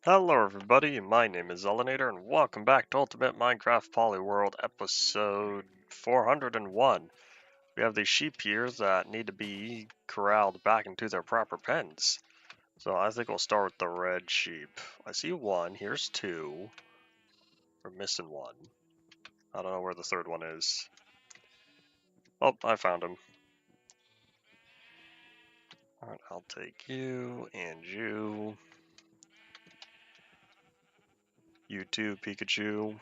Hello everybody, my name is Elenator and welcome back to Ultimate Minecraft Polyworld episode 401. We have these sheep here that need to be corralled back into their proper pens. So I think we'll start with the red sheep. I see one, here's two. We're missing one. I don't know where the third one is. Oh, I found him. Alright, I'll take you and you. You too, Pikachu.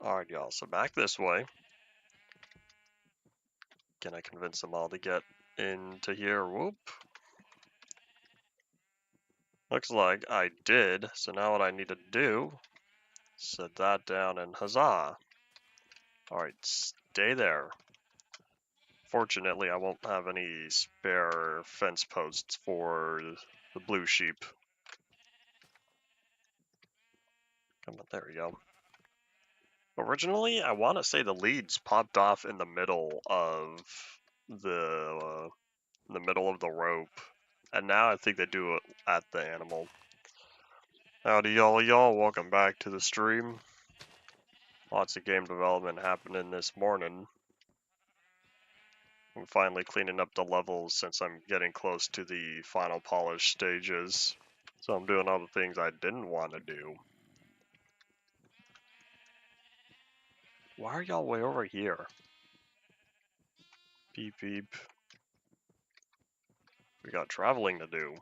Alright y'all, so back this way. Can I convince them all to get into here? Whoop. Looks like I did, so now what I need to do, set that down and huzzah. Alright, stay there. Fortunately, I won't have any spare fence posts for the blue sheep. Come on, there we go. Originally, I want to say the leads popped off in the middle of the rope, and now I think they do it at the animal. Howdy y'all, welcome back to the stream. Lots of game development happening this morning. I'm finally cleaning up the levels since I'm getting close to the final polish stages. So I'm doing all the things I didn't want to do. Why are y'all way over here? Beep beep. We got traveling to do.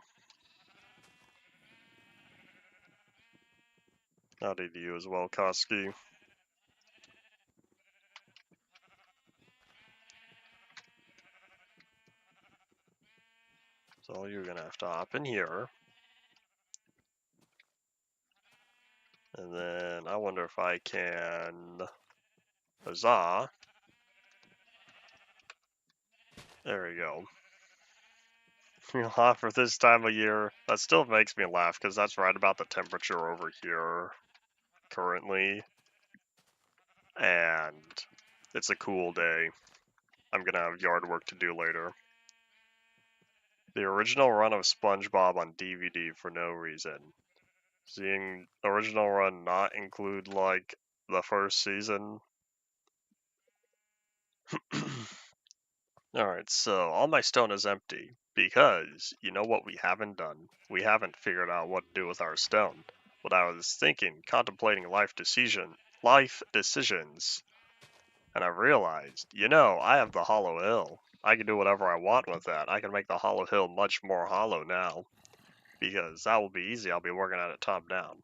Howdy to you as well, Koski. So you're gonna have to hop in here. And then I wonder if I can... Huzzah. There we go. For this time of year, that still makes me laugh because that's right about the temperature over here currently. And it's a cool day. I'm gonna have yard work to do later. The original run of SpongeBob on DVD for no reason. Seeing original run not include, like, the first season. Alright, so all my stone is empty, because, you know what we haven't done? We haven't figured out what to do with our stone. What I was thinking, contemplating life decisions, and I realized, I have the Hollow Hill. I can do whatever I want with that. I can make the Hollow Hill much more hollow now. Because that will be easy. I'll be working at it top down.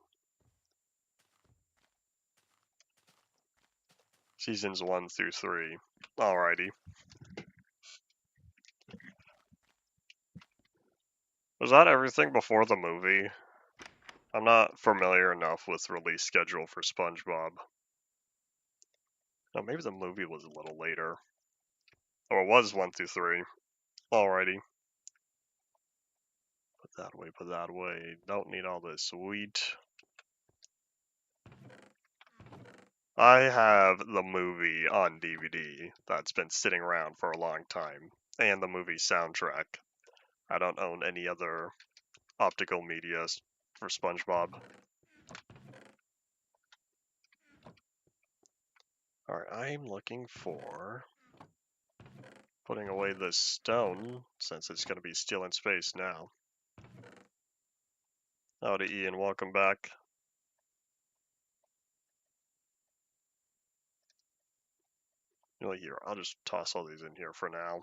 Seasons 1 through 3. Alrighty. Was that everything before the movie? I'm not familiar enough with release schedule for SpongeBob. No, maybe the movie was a little later. Or it was 1 through 3. Alrighty. Put that away. Don't need all this wheat. I have the movie on DVD that's been sitting around for a long time, and the movie soundtrack. I don't own any other optical media for SpongeBob. Alright, I'm looking for putting away this stone, since it's going to be stealing space now. Howdy Ian, welcome back. Here, I'll just toss all these in here for now.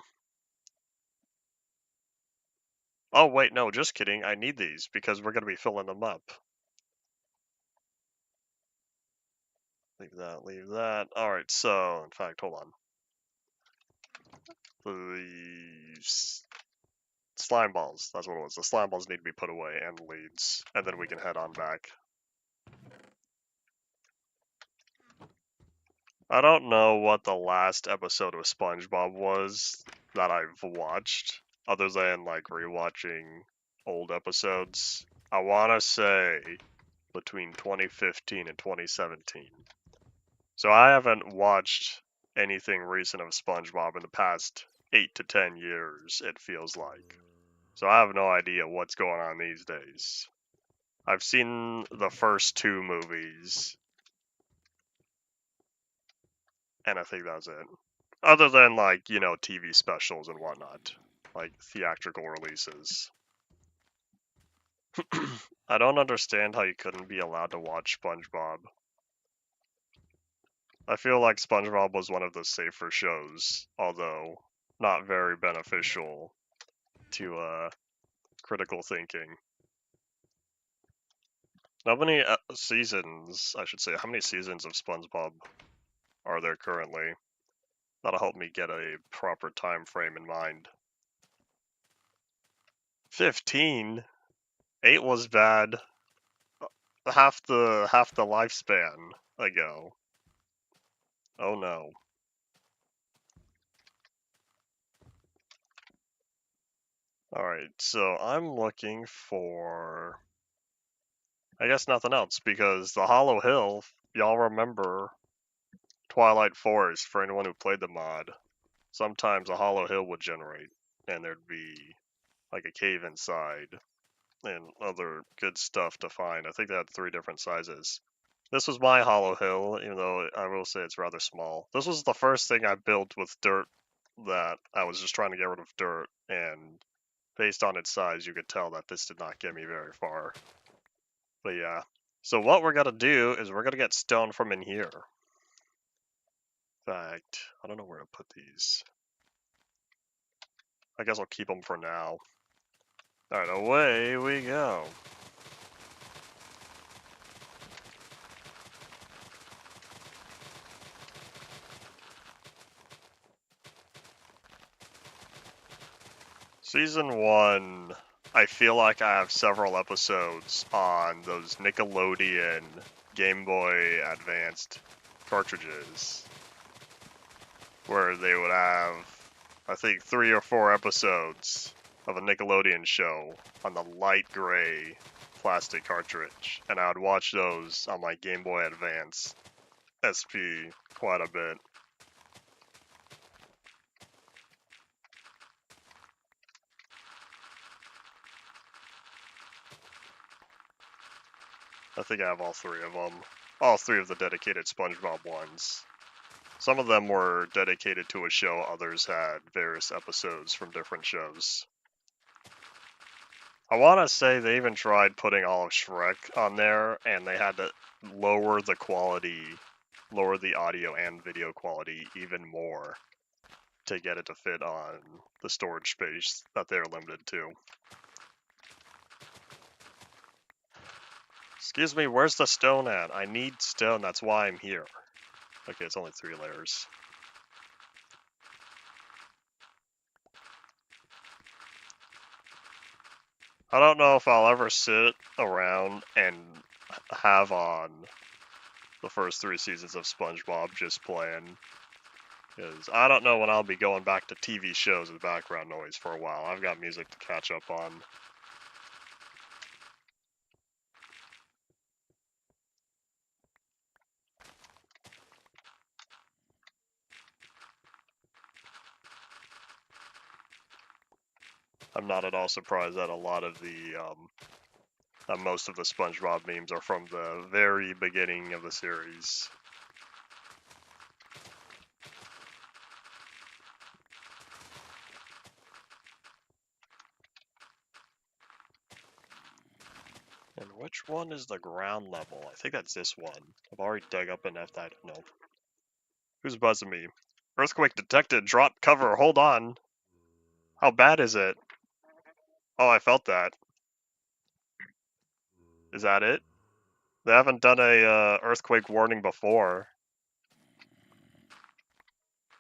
Oh wait, no, just kidding, I need these, because we're going to be filling them up. Leave that. Alright, so, in fact, hold on. The slime balls, that's what it was. The slime balls need to be put away, and leads, and then we can head on back. I don't know what the last episode of SpongeBob was that I've watched, other than, like, rewatching old episodes. I want to say between 2015 and 2017. So I haven't watched anything recent of SpongeBob in the past 8 to 10 years, it feels like. So I have no idea what's going on these days. I've seen the first 2 movies, and I think that's it. Other than, like, you know, TV specials and whatnot, like theatrical releases. I don't understand how you couldn't be allowed to watch SpongeBob. I feel like SpongeBob was one of the safer shows, although not very beneficial to critical thinking. How many seasons, I should say, how many seasons of SpongeBob are there currently? That'll help me get a proper time frame in mind. 15? 8 was bad. Half the lifespan ago. Oh no. Alright, so I'm looking for, I guess, nothing else, because the Hollow Hill, y'all remember Twilight Forest, for anyone who played the mod. Sometimes a Hollow Hill would generate, and there'd be like a cave inside, and other good stuff to find. I think they had 3 different sizes. This was my Hollow Hill, even though I will say it's rather small. This was the first thing I built with dirt that I was just trying to get rid of dirt, and based on its size, you could tell that this did not get me very far. But yeah. So what we're gonna do is we're gonna get stone from in here. In fact, I don't know where to put these. I guess I'll keep them for now. Alright, away we go. Season 1, I feel like I have several episodes on those Nickelodeon Game Boy Advanced cartridges, where they would have, I think, 3 or 4 episodes of a Nickelodeon show on the light gray plastic cartridge, and I would watch those on my Game Boy Advance SP quite a bit. I think I have all 3 of them. All 3 of the dedicated SpongeBob ones. Some of them were dedicated to a show, others had various episodes from different shows. I want to say they even tried putting all of Shrek on there, and they had to lower the quality, lower the audio and video quality even more to get it to fit on the storage space that they're limited to. Excuse me, where's the stone at? I need stone, that's why I'm here. Okay, it's only 3 layers. I don't know if I'll ever sit around and have on the first 3 seasons of SpongeBob just playing. Because I don't know when I'll be going back to TV shows with background noise for a while. I've got music to catch up on. I'm not at all surprised that a lot of the, most of the SpongeBob memes are from the very beginning of the series. And which one is the ground level? I think that's this one. I've already dug up enough that I don't know. Who's buzzing me? Earthquake detected. Drop cover. Hold on. How bad is it? Oh, I felt that. Is that it? They haven't done a earthquake warning before.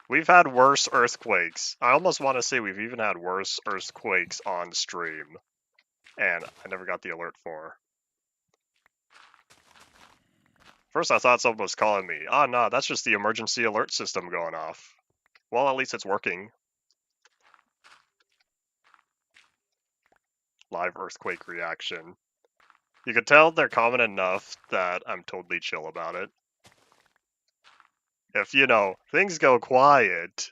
We've had worse earthquakes. I almost want to say we've even had worse earthquakes on stream. And I never got the alert for. First I thought someone was calling me. Oh no, that's just the emergency alert system going off. Well, at least it's working. Live earthquake reaction. You can tell they're common enough that I'm totally chill about it. If, you know, things go quiet,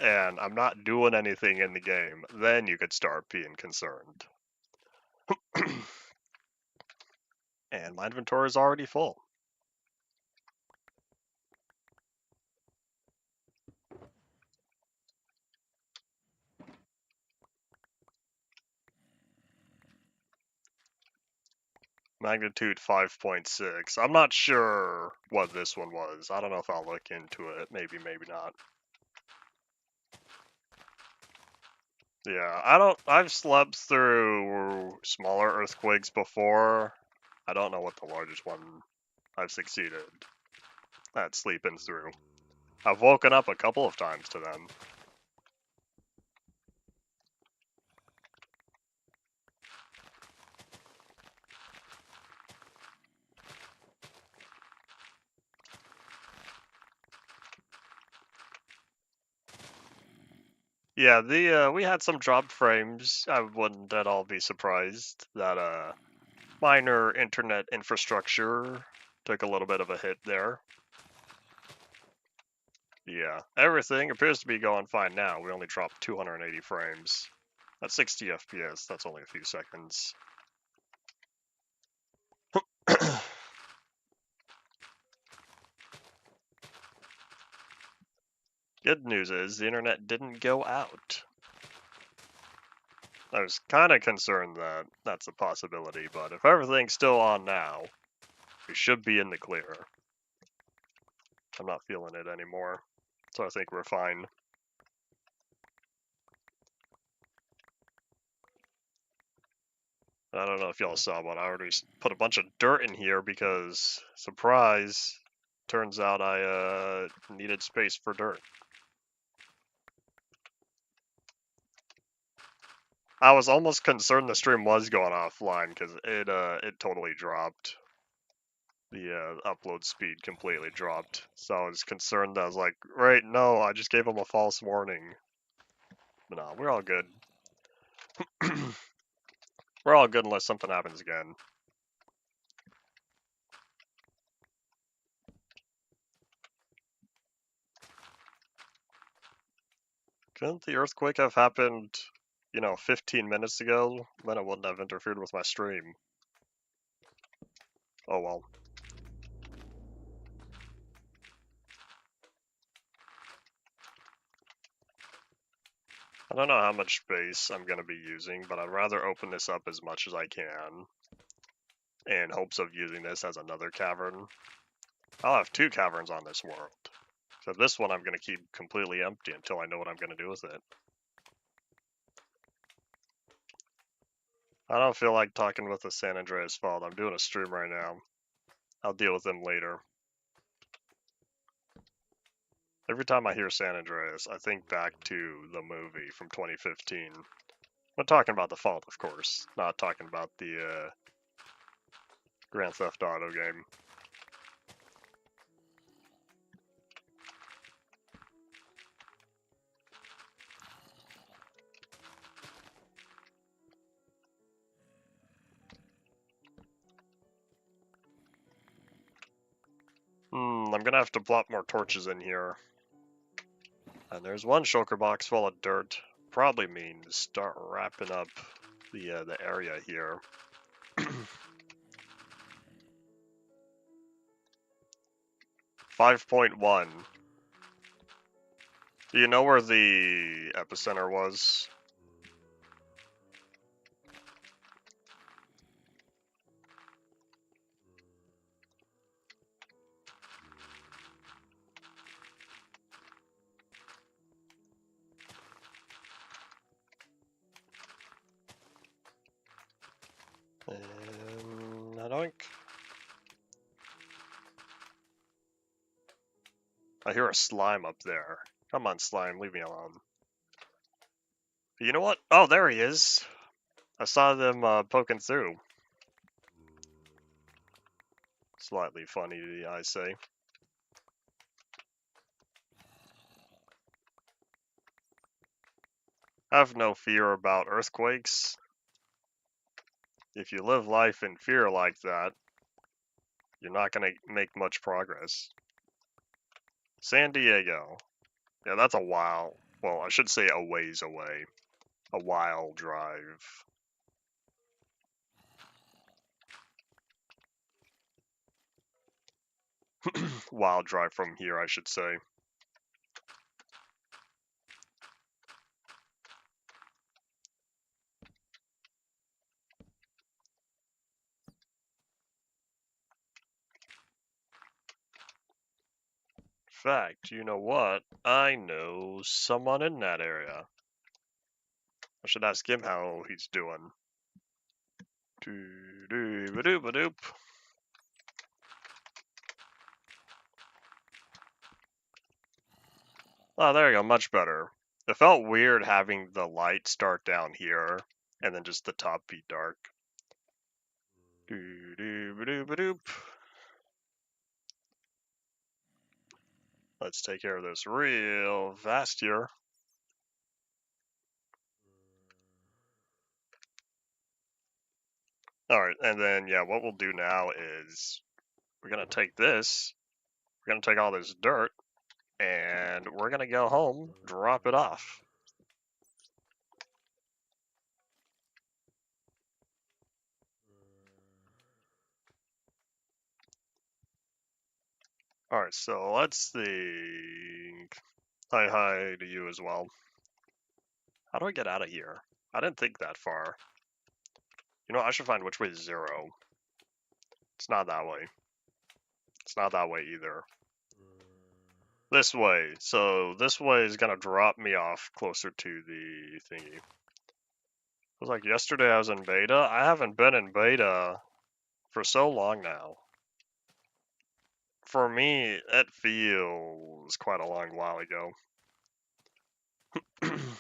and I'm not doing anything in the game, then you could start being concerned. And my inventory is already full. Magnitude 5.6. I'm not sure what this one was. I don't know if I'll look into it. Maybe, maybe not. Yeah, I've slept through smaller earthquakes before. I don't know what the largest one I've succeeded at sleeping through. I've woken up a couple of times to them. Yeah, we had some dropped frames. I wouldn't at all be surprised that minor internet infrastructure took a little bit of a hit there. Yeah, everything appears to be going fine now. We only dropped 280 frames. At 60 FPS, that's only a few seconds. Good news is the internet didn't go out. I was kind of concerned that that's a possibility, but if everything's still on now, we should be in the clear. I'm not feeling it anymore, so I think we're fine. I don't know if y'all saw, but I already put a bunch of dirt in here because, surprise, turns out I needed space for dirt. I was almost concerned the stream was going offline because it totally dropped. The upload speed completely dropped. So I was concerned that I was like, right, no, I just gave him a false warning. But no, we're all good. We're all good unless something happens again. Couldn't the earthquake have happened, 15 minutes ago? Then it wouldn't have interfered with my stream. Oh well. I don't know how much space I'm going to be using, but I'd rather open this up as much as I can in hopes of using this as another cavern. I'll have 2 caverns on this world. So this one I'm going to keep completely empty until I know what I'm going to do with it. I don't feel like talking with the San Andreas fault. I'm doing a stream right now. I'll deal with them later. Every time I hear San Andreas, I think back to the movie from 2015. I'm talking about the fault, of course, not talking about the Grand Theft Auto game. I'm gonna have to plop more torches in here. And there's one shulker box full of dirt. Probably means start wrapping up the area here. 5.1. Do you know where the epicenter was? I hear a slime up there. Come on, slime, leave me alone. You know what? Oh, there he is. I saw them poking through. Slightly funny, I say. Have no fear about earthquakes. If you live life in fear like that, you're not going to make much progress. San Diego. Yeah, that's a while. Well, I should say a ways away. A while drive. While drive from here, I should say. In fact, you know what? I know someone in that area. I should ask him how he's doing. Doo-doo-ba-doo-ba-doop. Oh, there you go, much better. It felt weird having the light start down here and then just the top be dark. Doo-doo-ba-doo-ba-doop. Let's take care of this real fast here. Alright, and then, yeah, what we'll do now is we're going to take this, we're going to take all this dirt, and we're going to go home, drop it off. Alright, so let's think. Hi to you as well. How do I get out of here? I didn't think that far. You know, I should find which way is 0. It's not that way. It's not that way either. This way. So this way is gonna drop me off closer to the thingy. It was like yesterday I was in beta. I haven't been in beta for so long now. For me, it feels quite a long while ago. In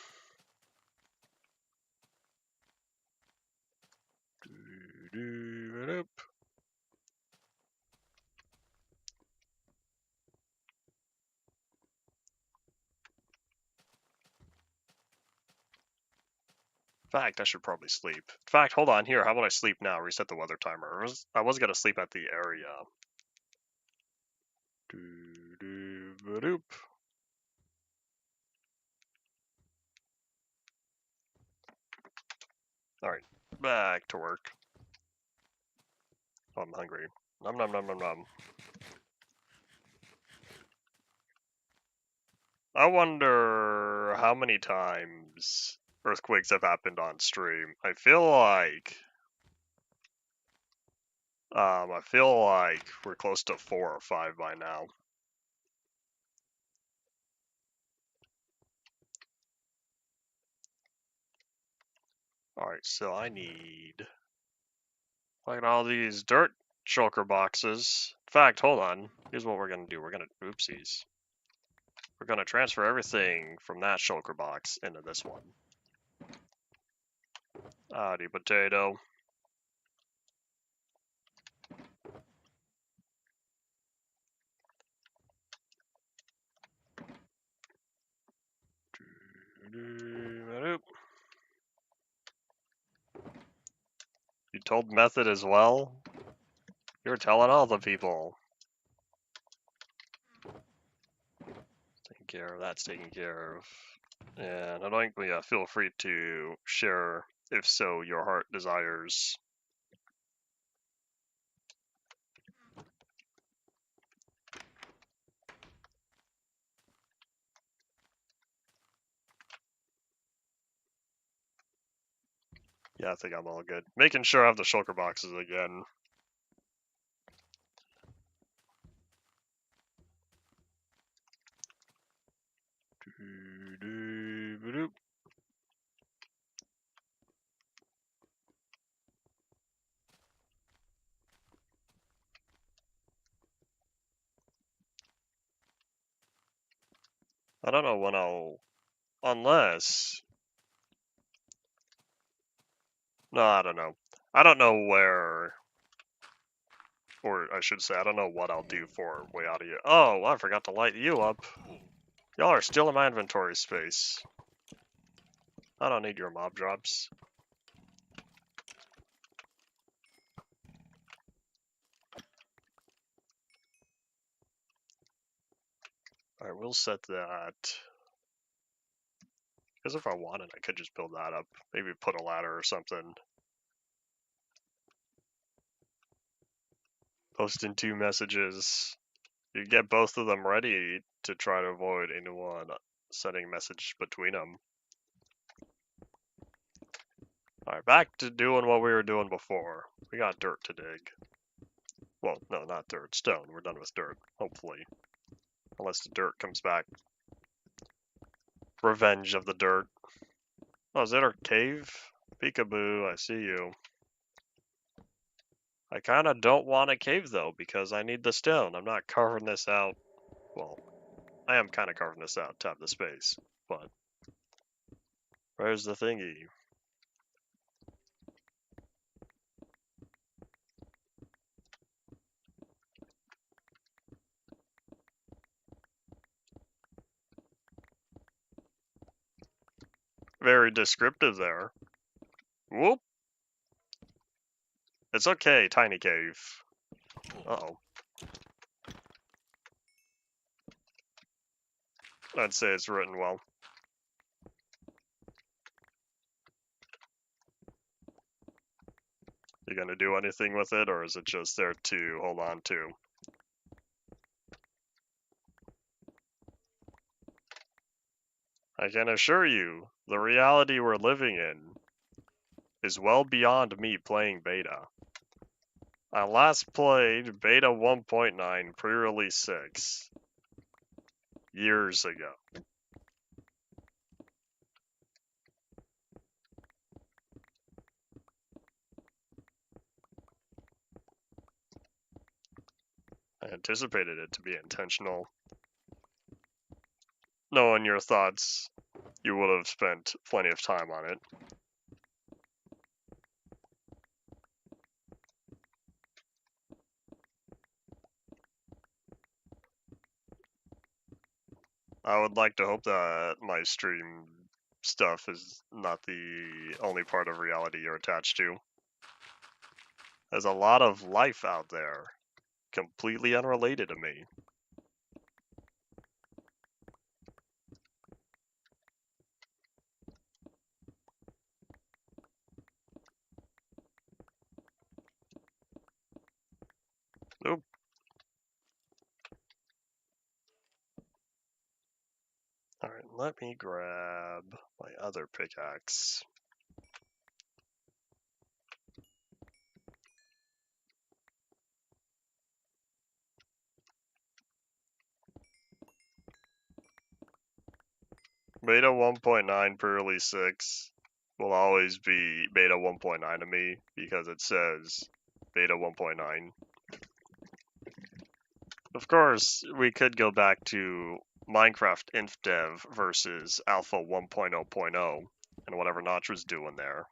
fact, I should probably sleep. In fact, hold on here. How about I sleep now? Reset the weather timer. I was gonna sleep at the area. Alright, back to work. Oh, I'm hungry. Nom nom nom nom nom. I wonder how many times earthquakes have happened on stream. I feel like we're close to 4 or 5 by now. Alright, so I need like all these dirt shulker boxes. In fact, hold on. Here's what we're gonna do. Oopsies. We're gonna transfer everything from that shulker box into this one. Howdy, potato. You told Method as well? You're telling all the people. Taking care of that's taken care of. And annoyingly, feel free to share if so your heart desires. Yeah, I think I'm all good. Making sure I have the shulker boxes again. I don't know when unless, no, I don't know. I don't know where, or I should say, I don't know what I'll do for way out of here. Oh, I forgot to light you up. Y'all are still in my inventory space. I don't need your mob drops. Alright, we'll set that. Because if I wanted, I could just build that up. Maybe put a ladder or something. Posting 2 messages. You get both of them ready to try to avoid anyone sending a message between them. Alright, back to doing what we were doing before. We got dirt to dig. Well, no, not dirt. Stone. We're done with dirt, hopefully. Unless the dirt comes back. Revenge of the dirt. Oh, is that our cave? Peekaboo, I see you. I kinda don't want a cave though, because I need the stone. I'm not carving this out. Well, I am kinda carving this out to have the space, but where's the thingy? Very descriptive there. Whoop! It's okay, tiny cave. Uh-oh. I'd say it's written well. You gonna do anything with it, or is it just there to hold on to? I can assure you, the reality we're living in is well beyond me playing beta. I last played beta 1.9 pre-release 6 years ago. I anticipated it to be intentional. Knowing your thoughts, you would have spent plenty of time on it. I would like to hope that my stream stuff is not the only part of reality you're attached to. There's a lot of life out there, completely unrelated to me. Oop. Alright, let me grab my other pickaxe. Beta 1.9 pre-release 6 will always be beta 1.9 to me because it says beta 1.9. Of course, we could go back to Minecraft InfDev versus Alpha 1.0.0 and whatever Notch was doing there.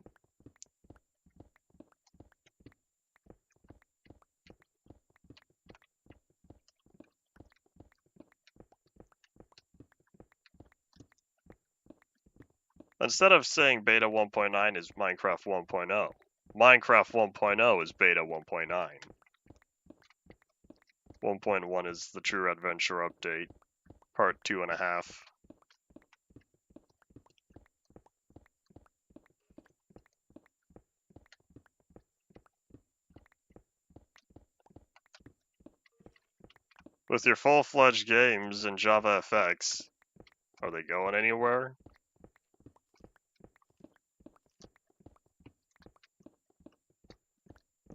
Instead of saying beta 1.9 is Minecraft 1.0, Minecraft 1.0 is beta 1.9. 1.1 is the True Adventure update, part 2.5. With your full-fledged games in JavaFX, are they going anywhere?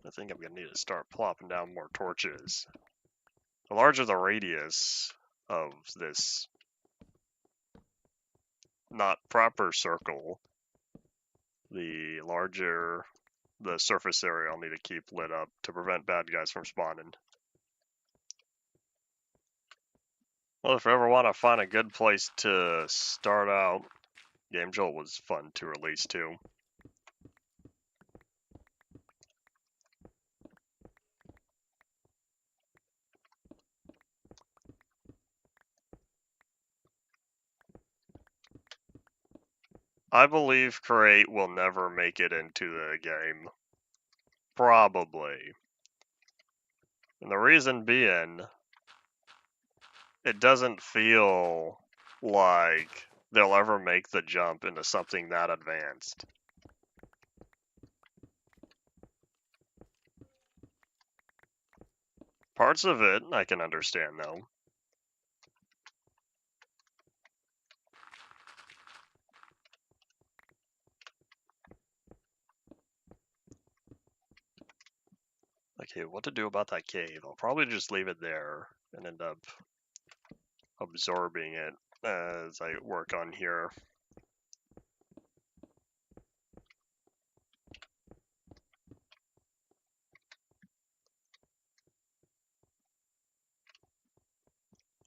I think I'm gonna need to start plopping down more torches. The larger the radius of this not proper circle, the larger the surface area I'll need to keep lit up to prevent bad guys from spawning. Well, if I ever want to find a good place to start out, Game Jolt was fun to release too. I believe Create will never make it into the game. Probably. And the reason being, it doesn't feel like they'll ever make the jump into something that advanced. Parts of it I can understand, though. Okay, what to do about that cave? I'll probably just leave it there and end up absorbing it as I work on here.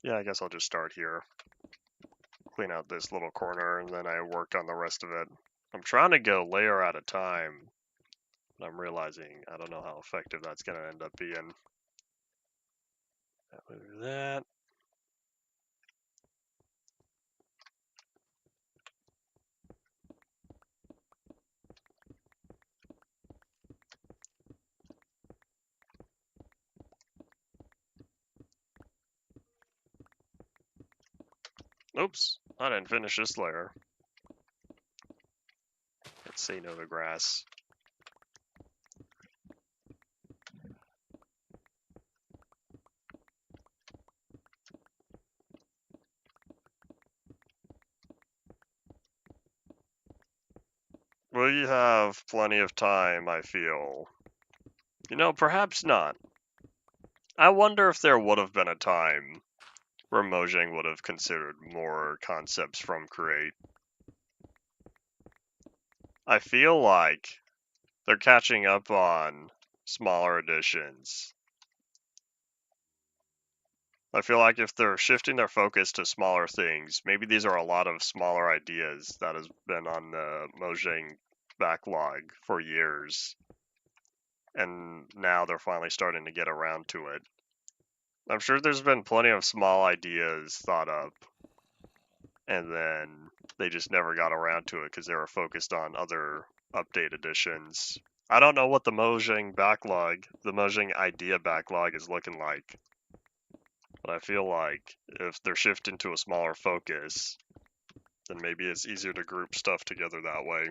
Yeah, I guess I'll just start here. Clean out this little corner, and then I work on the rest of it. I'm trying to go layer at a time, but I'm realizing I don't know how effective that's going to end up being. Move that. Oops, I didn't finish this layer. Let's say no to grass. We have plenty of time, I feel. You know, perhaps not. I wonder if there would have been a time where Mojang would have considered more concepts from Create. I feel like they're catching up on smaller editions. I feel like if they're shifting their focus to smaller things, maybe these are a lot of smaller ideas that has been on the Mojang backlog for years. And now they're finally starting to get around to it. I'm sure there's been plenty of small ideas thought up, and then they just never got around to it because they were focused on other update editions. I don't know what the Mojang backlog, the Mojang idea backlog is looking like, but I feel like if they're shifting to a smaller focus, then maybe it's easier to group stuff together that way.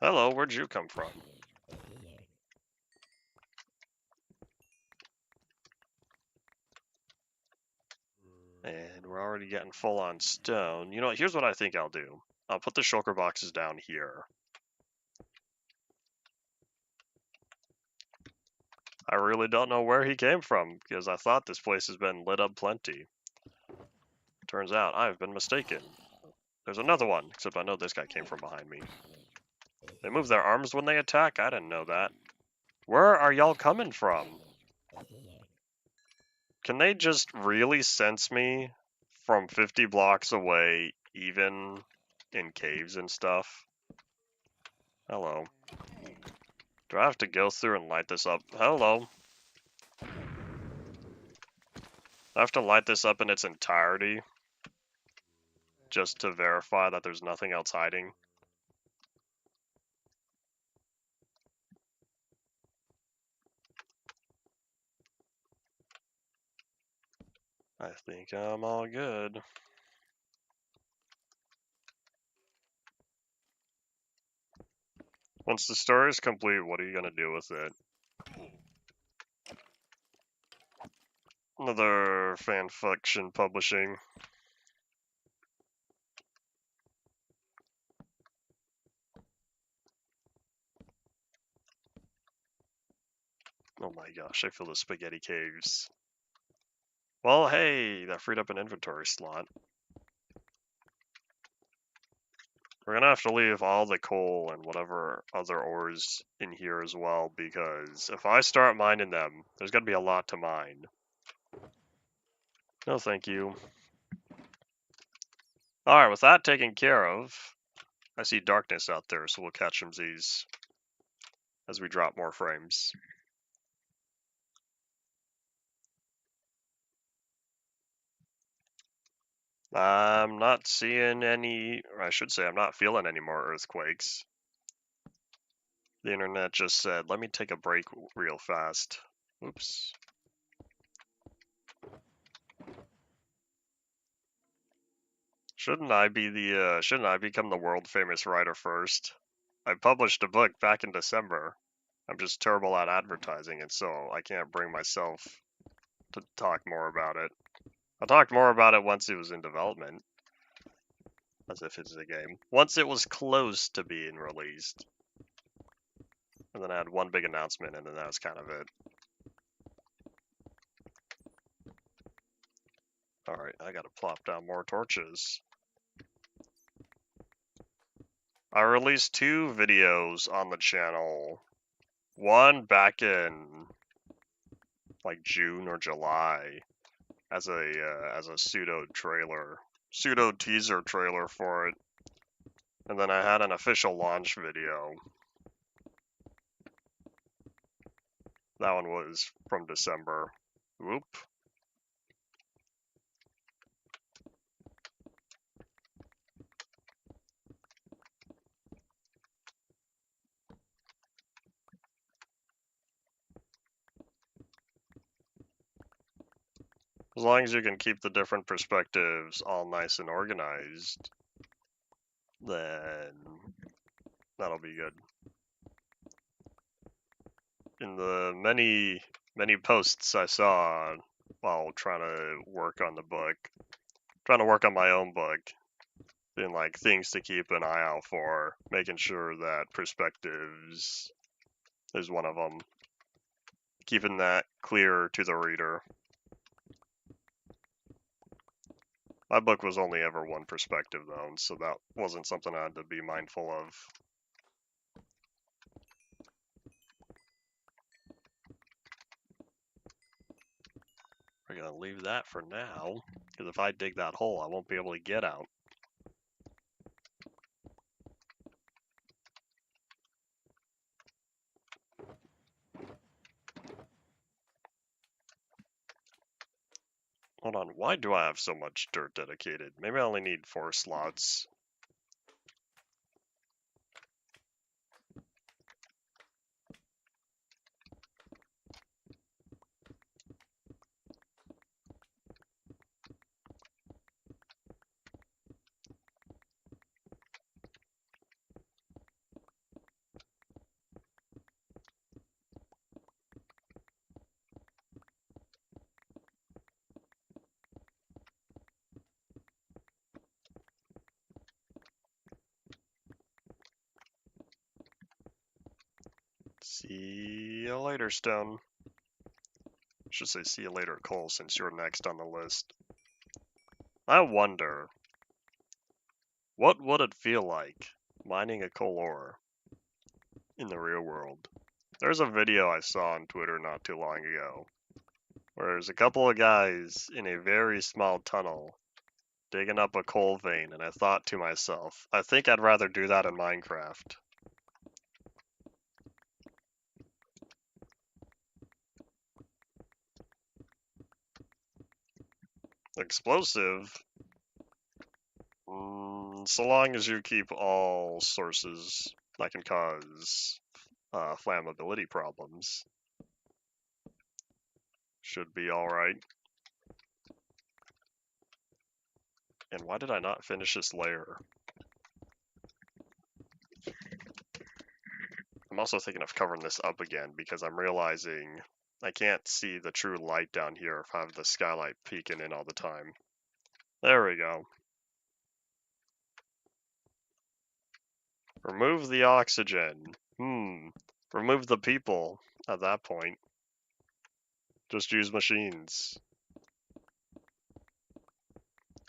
Hello, where'd you come from? And we're already getting full on stone. You know what, here's what I think I'll do. I'll put the shulker boxes down here. I really don't know where he came from, because I thought this place has been lit up plenty. Turns out I've been mistaken. There's another one, except I know this guy came from behind me. They move their arms when they attack? I didn't know that. Where are y'all coming from? Can they just really sense me from 50 blocks away, even in caves and stuff? Hello. Do I have to go through and light this up? Hello. I have to light this up in its entirety just to verify that there's nothing else hiding. I think I'm all good. Once the story is complete, what are you going to do with it? Another fan fiction publishing. Oh my gosh, I feel the spaghetti caves. Well, hey, that freed up an inventory slot. We're gonna have to leave all the coal and whatever other ores in here as well, because if I start mining them, there's gonna be a lot to mine. No, thank you. Alright, with that taken care of, I see darkness out there, so we'll catch some Z's as we drop more frames. I'm not seeing any, or I should say I'm not feeling any more earthquakes. The internet just said, let me take a break real fast. Oops. Shouldn't I become the world famous writer first? I published a book back in December. I'm just terrible at advertising it, so I can't bring myself to talk more about it. I talked more about it once it was in development, as if it's a game. Once it was close to being released. And then I had one big announcement, and then that was kind of it. Alright, I gotta plop down more torches. I released 2 videos on the channel. One back in like June or July as a pseudo teaser trailer for it. And then I had an official launch video. That one was from December. Whoop. As long as you can keep the different perspectives all nice and organized, then that'll be good. In the many posts I saw while trying to work on the book, trying to work on my own book, being like things to keep an eye out for, making sure that perspectives is one of them, keeping that clear to the reader. My book was only ever one perspective though, so that wasn't something I had to be mindful of. We're gonna leave that for now, because if I dig that hole, I won't be able to get out. Hold on, why do I have so much dirt dedicated? Maybe I only need 4 slots. See you later, Stone. I should say see you later, Cole, since you're next on the list. I wonder, what would it feel like mining a coal ore in the real world? There's a video I saw on Twitter not too long ago, where there's a couple of guys in a very small tunnel digging up a coal vein, and I thought to myself, I think I'd rather do that in Minecraft. Explosive? So long as you keep all sources that can cause flammability problems, should be alright. And why did I not finish this layer? I'm also thinking of covering this up again because I'm realizing I can't see the true light down here if I have the skylight peeking in all the time. There we go. Remove the oxygen. Remove the people at that point. Just use machines.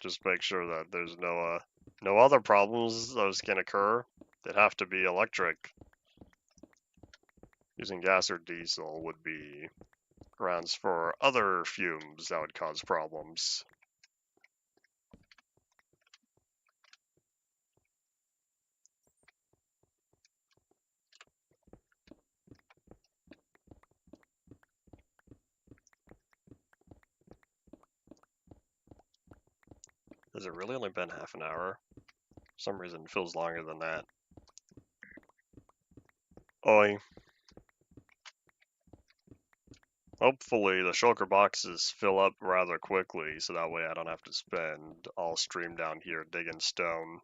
Just make sure that there's no other problems those can occur. They'd have to be electric. Using gas or diesel would be grounds for other fumes that would cause problems. Has it really only been half an hour? For some reason it feels longer than that. Oi. Hopefully the shulker boxes fill up rather quickly, so that way I don't have to spend all stream down here digging stone.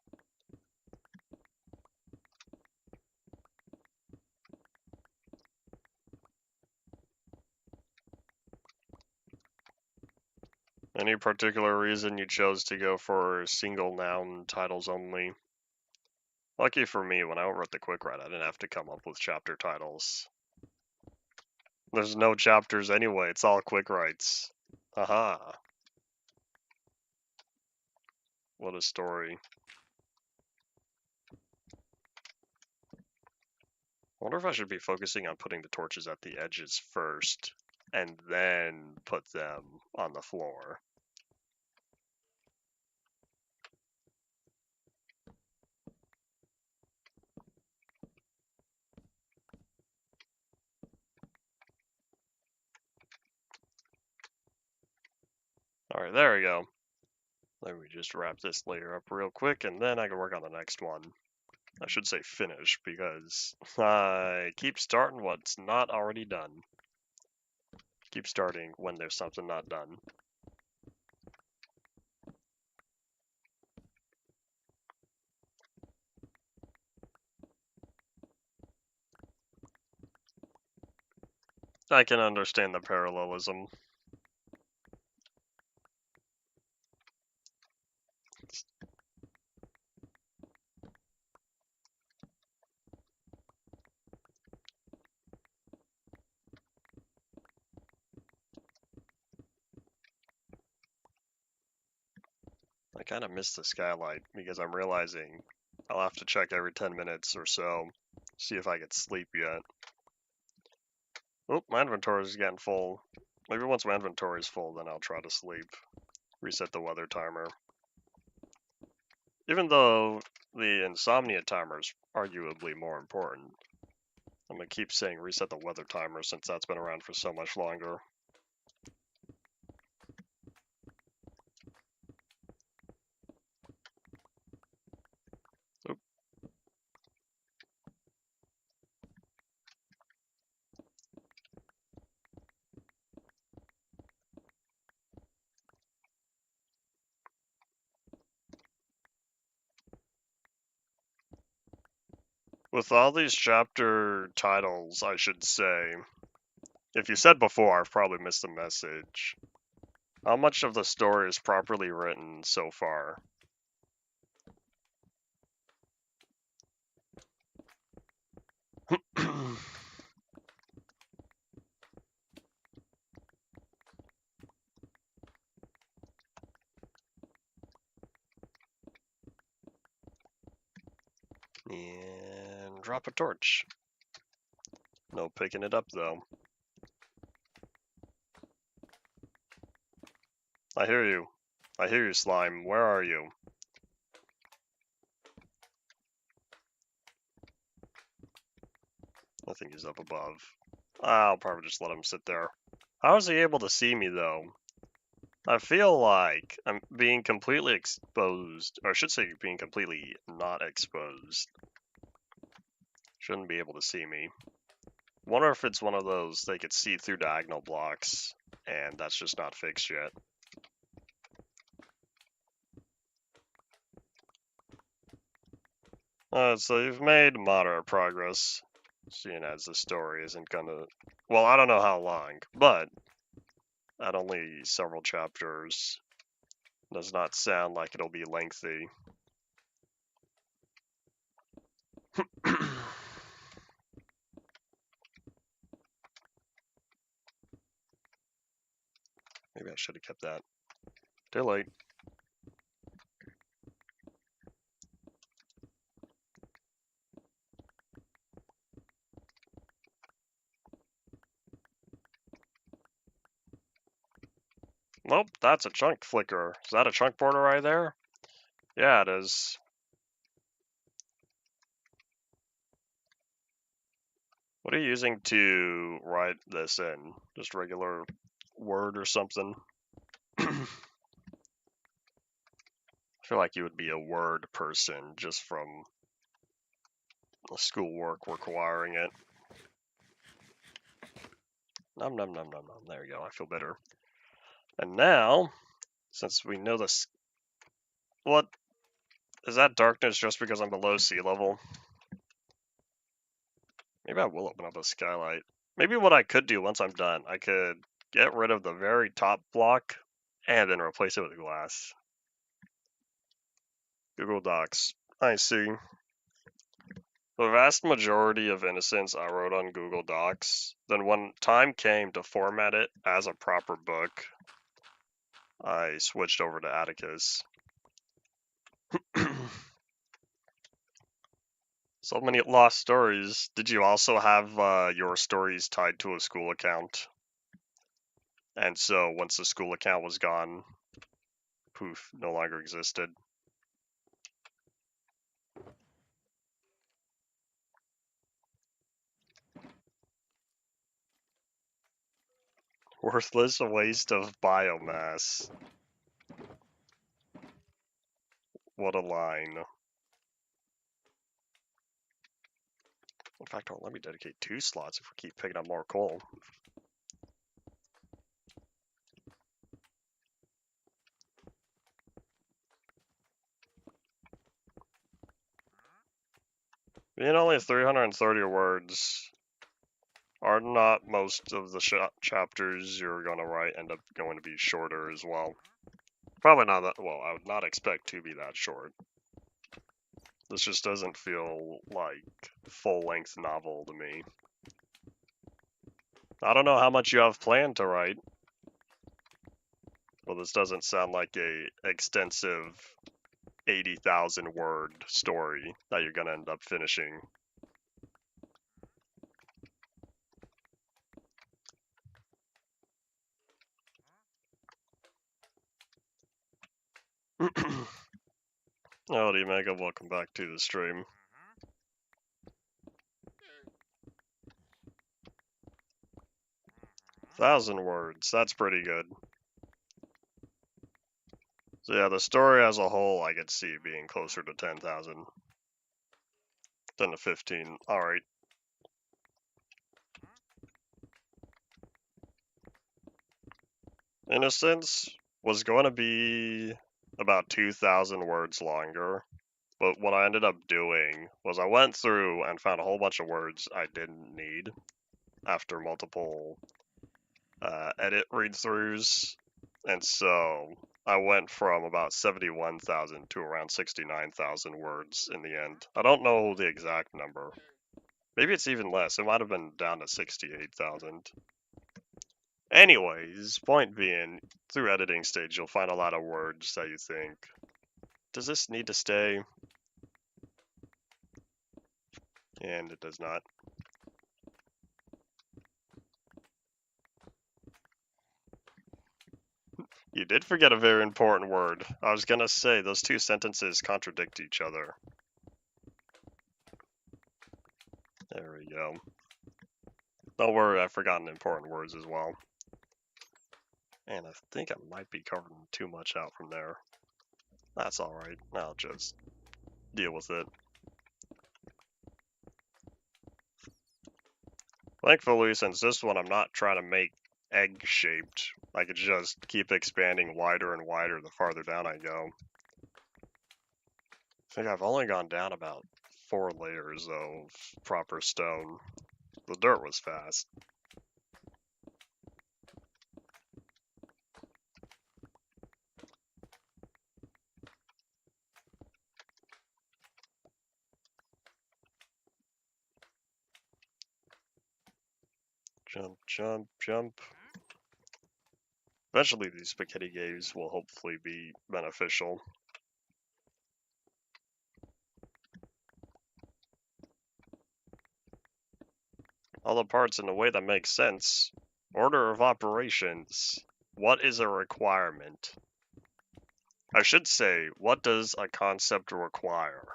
Any particular reason you chose to go for single noun titles only? Lucky for me, when I wrote the quick write, I didn't have to come up with chapter titles. There's no chapters anyway, it's all quick writes. Aha. What a story. I wonder if I should be focusing on putting the torches at the edges first, and then put them on the floor. Alright, there we go. Let me just wrap this layer up real quick, and then I can work on the next one. I should say finish, because I keep starting what's not already done. Keep starting when there's something not done. I can understand the parallelism. I kind of miss the skylight because I'm realizing I'll have to check every 10 minutes or so, see if I get sleep yet. Oh, my inventory is getting full. Maybe once my inventory is full, then I'll try to sleep. Reset the weather timer. Even though the insomnia timer is arguably more important, I'm going to keep saying reset the weather timer since that's been around for so much longer. Oop. With all these chapter titles, I should say, if you said before, I've probably missed a message. How much of the story is properly written so far? And drop a torch. No picking it up though. I hear you. I hear you, slime. Where are you? I think he's up above. I'll probably just let him sit there. How is he able to see me though? I feel like I'm being completely exposed, or I should say being completely not exposed. Shouldn't be able to see me. Wonder if it's one of those they could see through diagonal blocks, and that's just not fixed yet. So you've made moderate progress, seeing as the story isn't gonna... Well, I don't know how long, but at only several chapters, does not sound like it'll be lengthy. Maybe I should have kept that. Too late. Nope, that's a chunk flicker. Is that a chunk border right there? Yeah, it is. What are you using to write this in? Just regular Word or something? I feel like you would be a Word person just from the schoolwork requiring it. Nom nom nom nom nom. There you go. I feel better. And now, since we know this, what is that darkness just because I'm below sea level? Maybe I will open up a skylight. Maybe what I could do once I'm done, I could get rid of the very top block and then replace it with glass. Google Docs. I see. The vast majority of Innocence I wrote on Google Docs. Then when time came to format it as a proper book, I switched over to Atticus. So many lost stories. Did you also have your stories tied to a school account? And so once the school account was gone, poof, no longer existed. Worthless waste of biomass. What a line. In fact, let me dedicate 2 slots if we keep picking up more coal. Being only 330 words, are not most of the chapters you're going to write end up going to be shorter as well? Probably not that, well, I would not expect to be that short. This just doesn't feel like full-length novel to me. I don't know how much you have planned to write. Well, this doesn't sound like a extensive 80,000 word story that you're going to end up finishing. Howdy, Mega. Welcome back to the stream. 1,000 words. That's pretty good. So yeah, the story as a whole, I could see being closer to 10,000 than to 15. All right. Innocence was going to be about 2,000 words longer, but what I ended up doing was I went through and found a whole bunch of words I didn't need after multiple edit read-throughs, and so I went from about 71,000 to around 69,000 words in the end. I don't know the exact number. Maybe it's even less. It might have been down to 68,000. Anyways, point being, through editing stage, you'll find a lot of words that you think, does this need to stay? And it does not. You did forget a very important word. I was gonna say, those 2 sentences contradict each other. There we go. Don't worry, I've forgotten important words as well. And I think I might be covering too much out from there. That's alright, I'll just deal with it. Thankfully, since this one I'm not trying to make egg-shaped, I could just keep expanding wider and wider the farther down I go. I think I've only gone down about 4 layers of proper stone. The dirt was fast. Jump, jump, jump. Eventually these spaghetti games will hopefully be beneficial. All the parts in a way that makes sense. Order of operations. What is a requirement? I should say, what does a concept require?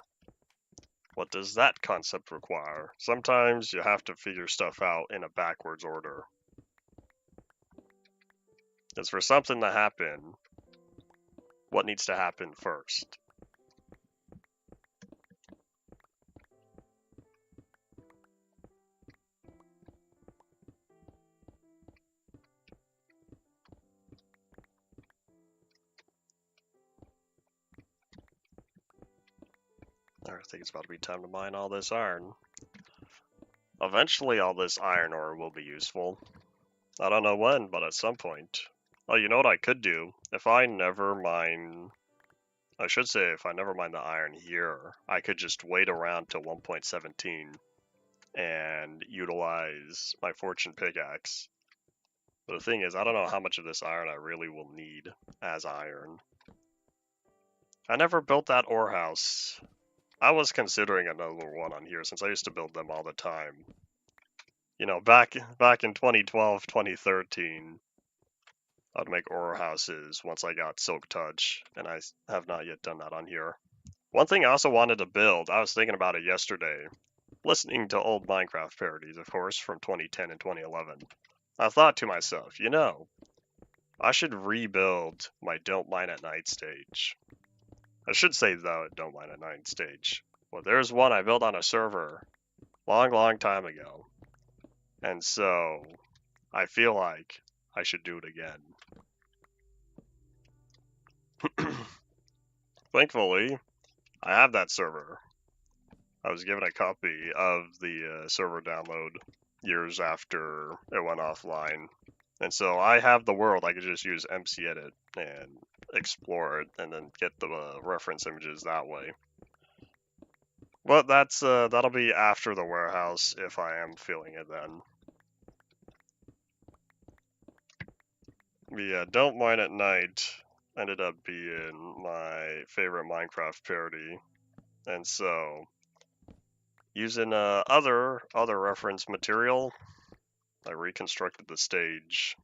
What does that concept require? Sometimes you have to figure stuff out in a backwards order. Because for something to happen, what needs to happen first? I think it's about to be time to mine all this iron. Eventually all this iron ore will be useful. I don't know when, but at some point. Oh, you know what I could do? If I never mine... I should say if I never mine the iron here, I could just wait around till 1.17 and utilize my fortune pickaxe. But the thing is, I don't know how much of this iron I really will need as iron. I never built that ore house. I was considering another one on here since I used to build them all the time. You know, back in 2012, 2013, I'd make ore houses once I got Silk Touch, and I have not yet done that on here. One thing I also wanted to build, I was thinking about it yesterday, listening to old Minecraft parodies, of course, from 2010 and 2011. I thought to myself, you know, I should rebuild my Don't Mine at Night stage. I should say, though, Don't Mine at Night stage. Well, there's one I built on a server long time ago. And so, I feel like I should do it again. Thankfully, I have that server. I was given a copy of the server download years after it went offline. And so I have the world. I could just use MC Edit and explore it and then get the reference images that way. But that'll be after the warehouse if I am feeling it then. But yeah, Don't Mine at Night ended up being my favorite Minecraft parody. And so, using other reference material, I reconstructed the stage.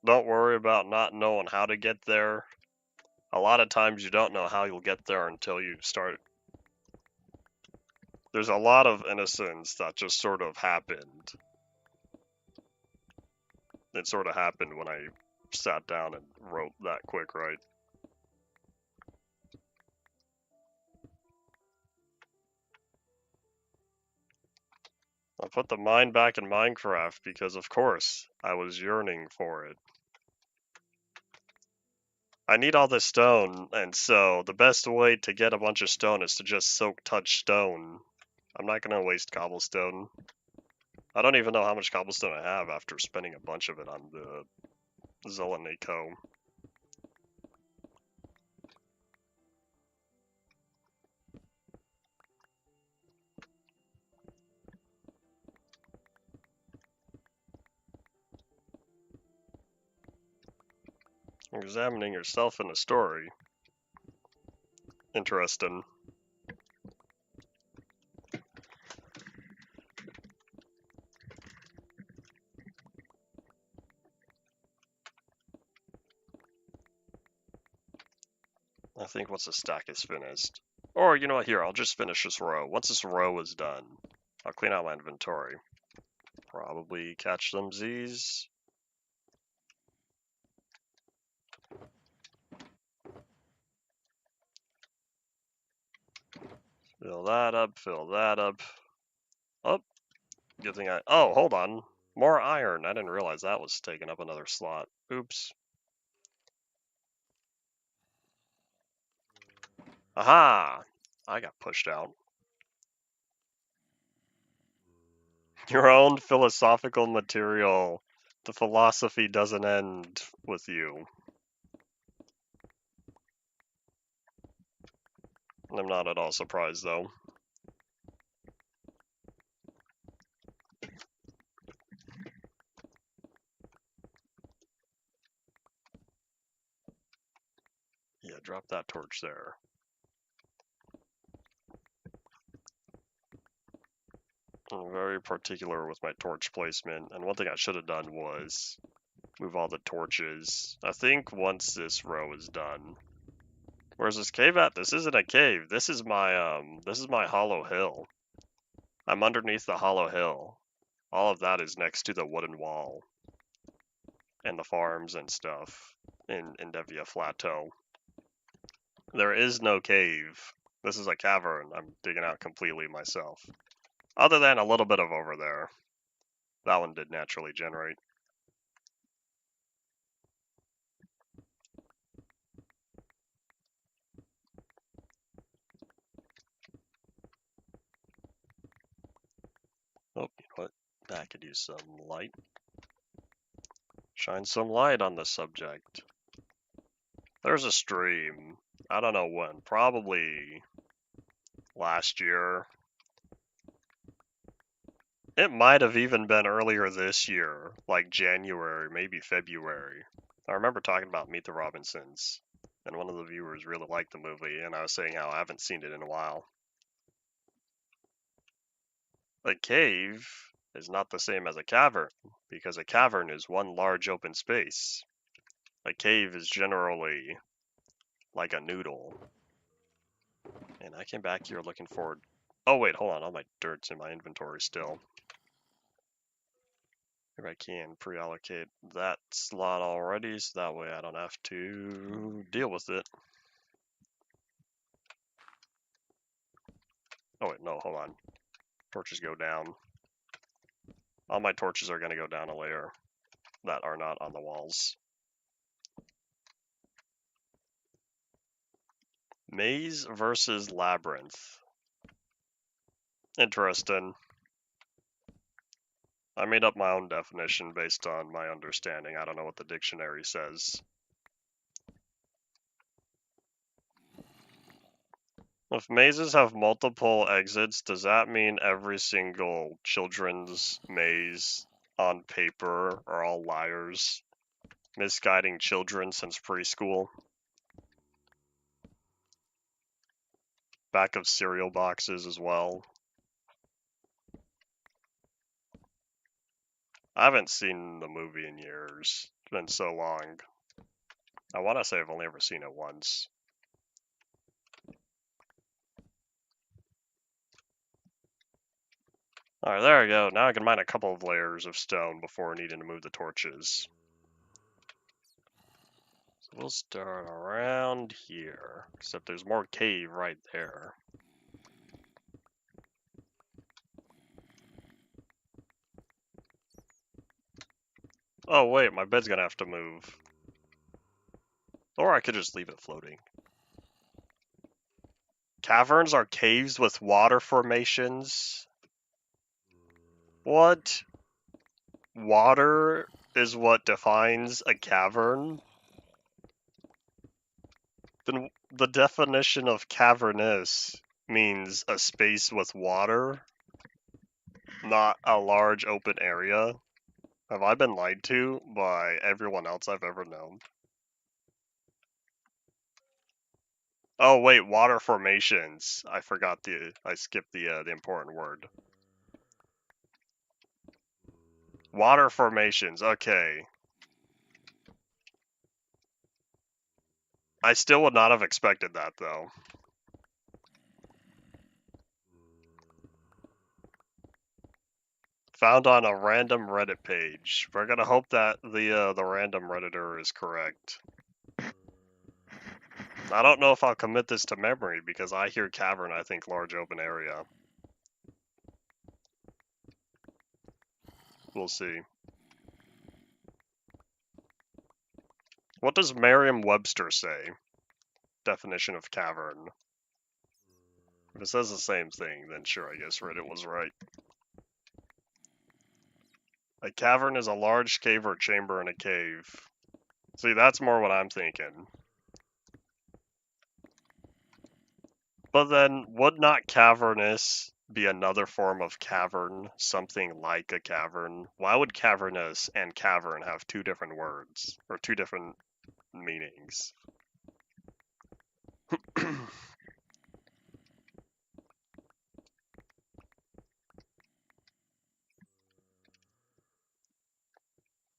Don't worry about not knowing how to get there. A lot of times you don't know how you'll get there until you start. There's a lot of innocence that just sort of happened. It sort of happened when I sat down and wrote that quick, right? I put the mine back in Minecraft because, of course, I was yearning for it. I need all this stone, and so the best way to get a bunch of stone is to just Silk Touch stone. I'm not going to waste cobblestone. I don't even know how much cobblestone I have after spending a bunch of it on the Zelenico. Examining yourself in a story. Interesting. I think once the stack is finished. Or, you know what, here, I'll just finish this row. Once this row is done, I'll clean out my inventory. Probably catch some Z's. Fill that up, fill that up. Oh, good thing oh, hold on. More iron. I didn't realize that was taking up another slot. Oops. Aha! I got pushed out. Your own philosophical material. The philosophy doesn't end with you. I'm not at all surprised, though. Yeah, drop that torch there. I'm very particular with my torch placement, and one thing I should have done was move all the torches. I think once this row is done. Where's this cave at? This isn't a cave. This is my hollow hill. I'm underneath the hollow hill. All of that is next to the wooden wall. And the farms and stuff in Devia Plateau. There is no cave. This is a cavern I'm digging out completely myself. Other than a little bit of over there. That one did naturally generate. Oh, you know what? That could use some light. Shine some light on the subject. There's a stream. I don't know when. Probably last year. It might have even been earlier this year, like January, maybe February. I remember talking about Meet the Robinsons, and one of the viewers really liked the movie, and I was saying how I haven't seen it in a while. A cave is not the same as a cavern, because a cavern is one large open space. A cave is generally like a noodle. And I came back here looking for... Oh wait, hold on, all my dirt's in my inventory still. If I can pre-allocate that slot already, so that way I don't have to deal with it. Oh wait, no, hold on. Torches go down. All my torches are going to go down a layer that are not on the walls. Maze versus labyrinth. Interesting. I made up my own definition based on my understanding. I don't know what the dictionary says. If mazes have multiple exits, does that mean every single children's maze on paper are all liars? Misguiding children since preschool? Back of cereal boxes as well. I haven't seen the movie in years. It's been so long. I want to say I've only ever seen it once. Alright, there we go. Now I can mine a couple of layers of stone before needing to move the torches. So we'll start around here, except there's more cave right there. Oh wait, my bed's gonna have to move. Or I could just leave it floating. Caverns are caves with water formations? What? Water is what defines a cavern? Then the definition of cavernous means a space with water, not a large open area. Have I been lied to by everyone else I've ever known? Oh wait, water formations. I skipped the important word. Water formations, okay. I still would not have expected that though. Found on a random Reddit page. We're gonna hope that the random Redditor is correct. I don't know if I'll commit this to memory because I hear cavern, I think large open area. We'll see. What does Merriam-Webster say? Definition of cavern. If it says the same thing, then sure, I guess Reddit was right. A cavern is a large cave or chamber in a cave. See, that's more what I'm thinking. But then, would not cavernous be another form of cavern? Something like a cavern? Why would cavernous and cavern have two different words? Or two different meanings?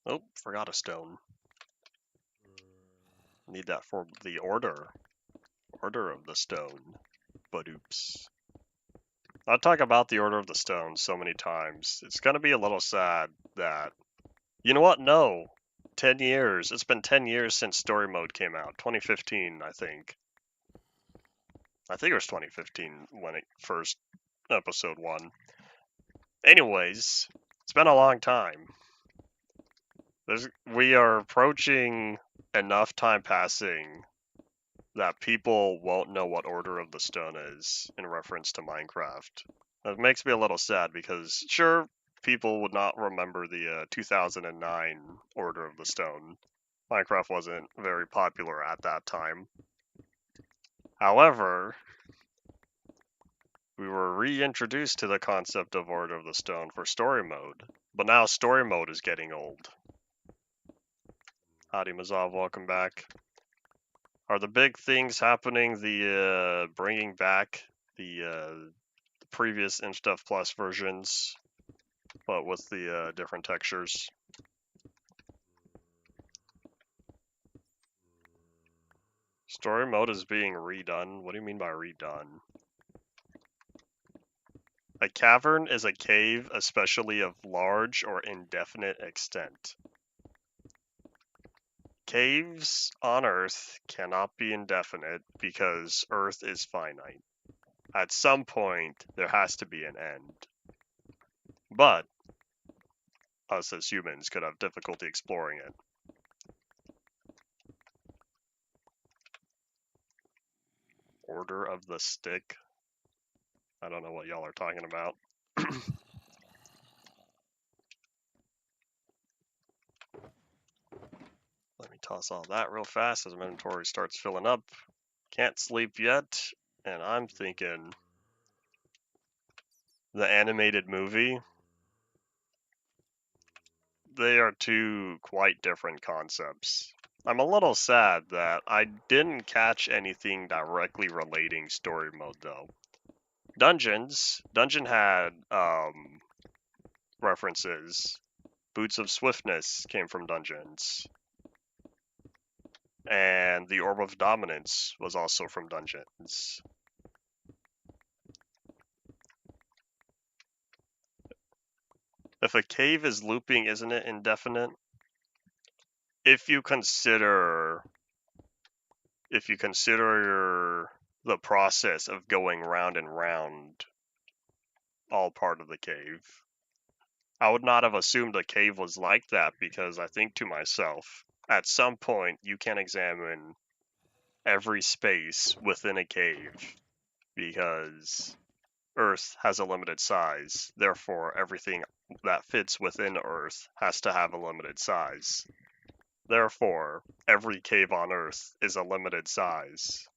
Oh, forgot a stone. Need that for the order. Order of the stone. But oops. I'll talk about the Order of the Stone so many times. It's gonna be a little sad that... You know what? No. 10 years. It's been 10 years since Story Mode came out. 2015, I think. I think it was 2015 when it first episode 1. Anyways, it's been a long time. We are approaching enough time passing that people won't know what Order of the Stone is in reference to Minecraft. That makes me a little sad because, sure, people would not remember the 2009 Order of the Stone. Minecraft wasn't very popular at that time. However, we were reintroduced to the concept of Order of the Stone for story mode, but now story mode is getting old. Howdy Mazov, welcome back. Are the big things happening the bringing back the previous InStuff Plus versions, but with the different textures? Story mode is being redone. What do you mean by redone? A cavern is a cave, especially of large or indefinite extent. Caves on Earth cannot be indefinite because Earth is finite. At some point, there has to be an end. But us as humans could have difficulty exploring it. Order of the Stick? I don't know what y'all are talking about. Let me toss all that real fast as my inventory starts filling up. Can't sleep yet, and I'm thinking the animated movie, they are two quite different concepts. I'm a little sad that I didn't catch anything directly relating story mode though. Dungeon had references. Boots of Swiftness came from Dungeons. And the Orb of Dominance was also from Dungeons. If a cave is looping, isn't it indefinite? If you consider the process of going round and round all part of the cave. I would not have assumed a cave was like that because I think to myself, at some point you can examine every space within a cave because Earth has a limited size. Therefore, everything that fits within Earth has to have a limited size. Therefore, every cave on Earth is a limited size.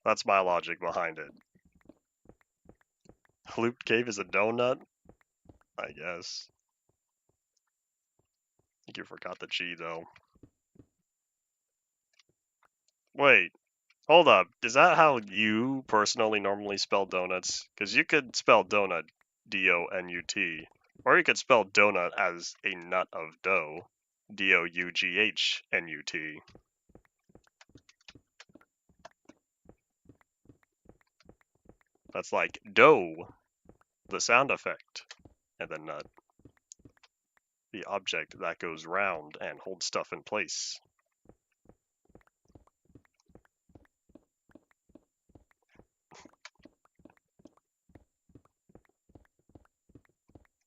That's my logic behind it. Looped cave is a donut? I guess. I think you forgot the G, though. Wait, hold up. Is that how you personally normally spell donuts? Because you could spell donut, D-O-N-U-T. Or you could spell donut as a nut of dough, D-O-U-G-H-N-U-T. That's like dough, the sound effect, and then nut, the object that goes round and holds stuff in place.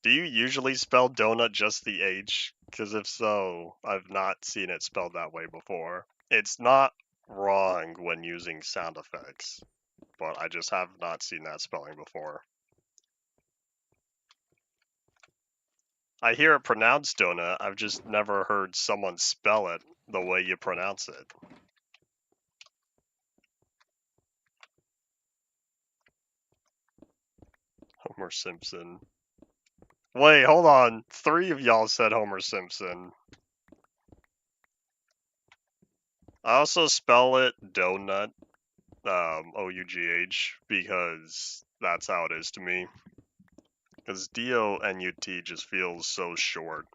Do you usually spell donut just the H? Because if so, I've not seen it spelled that way before. It's not wrong when using sound effects, but I just have not seen that spelling before. I hear it pronounced donut, I've just never heard someone spell it the way you pronounce it. Homer Simpson. Wait, hold on. 3 of y'all said Homer Simpson. I also spell it donut, O-U-G-H, because that's how it is to me. Because D-O-N-U-T just feels so short.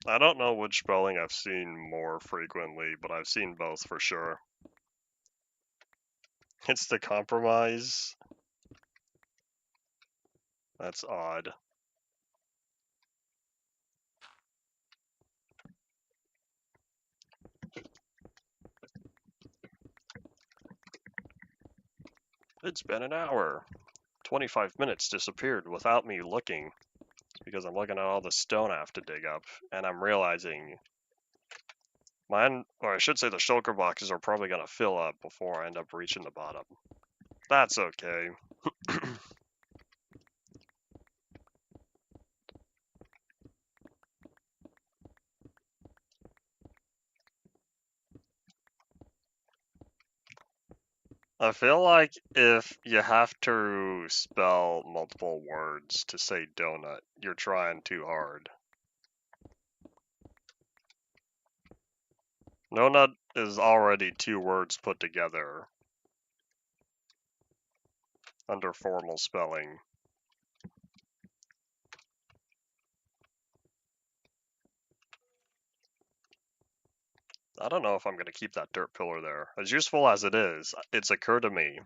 I don't know which spelling I've seen more frequently, but I've seen both for sure. It's the compromise. That's odd. It's been an hour. 25 minutes disappeared without me looking. It's because I'm looking at all the stone I have to dig up, and I'm realizing mine, or I should say the shulker boxes are probably going to fill up before I end up reaching the bottom. That's okay. I feel like if you have to spell multiple words to say donut, you're trying too hard. Donut is already two words put together under formal spelling. I don't know if I'm going to keep that dirt pillar there. As useful as it is, it's occurred to me,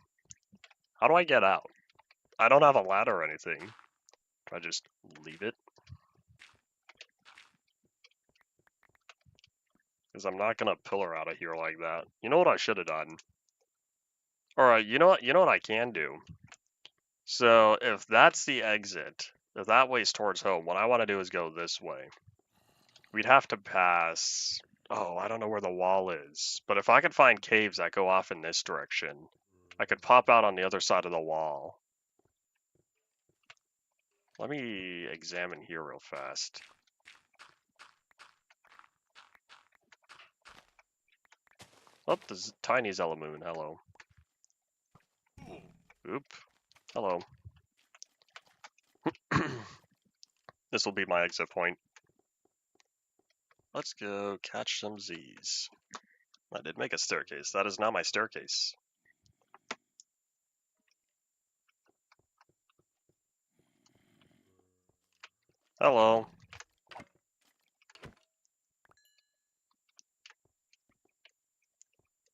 how do I get out? I don't have a ladder or anything. Do I just leave it? Because I'm not going to pillar out of here like that. You know what I should have done? Alright, you know what I can do? So, if that's the exit, if that way's towards home, what I want to do is go this way. We'd have to pass... Oh, I don't know where the wall is. But if I could find caves that go off in this direction, I could pop out on the other side of the wall. Let me examine here real fast. Oh, there's tiny Zelamoon. Hello. Oop. Hello. This will be my exit point. Let's go catch some Z's. I did make a staircase. That is not my staircase. Hello.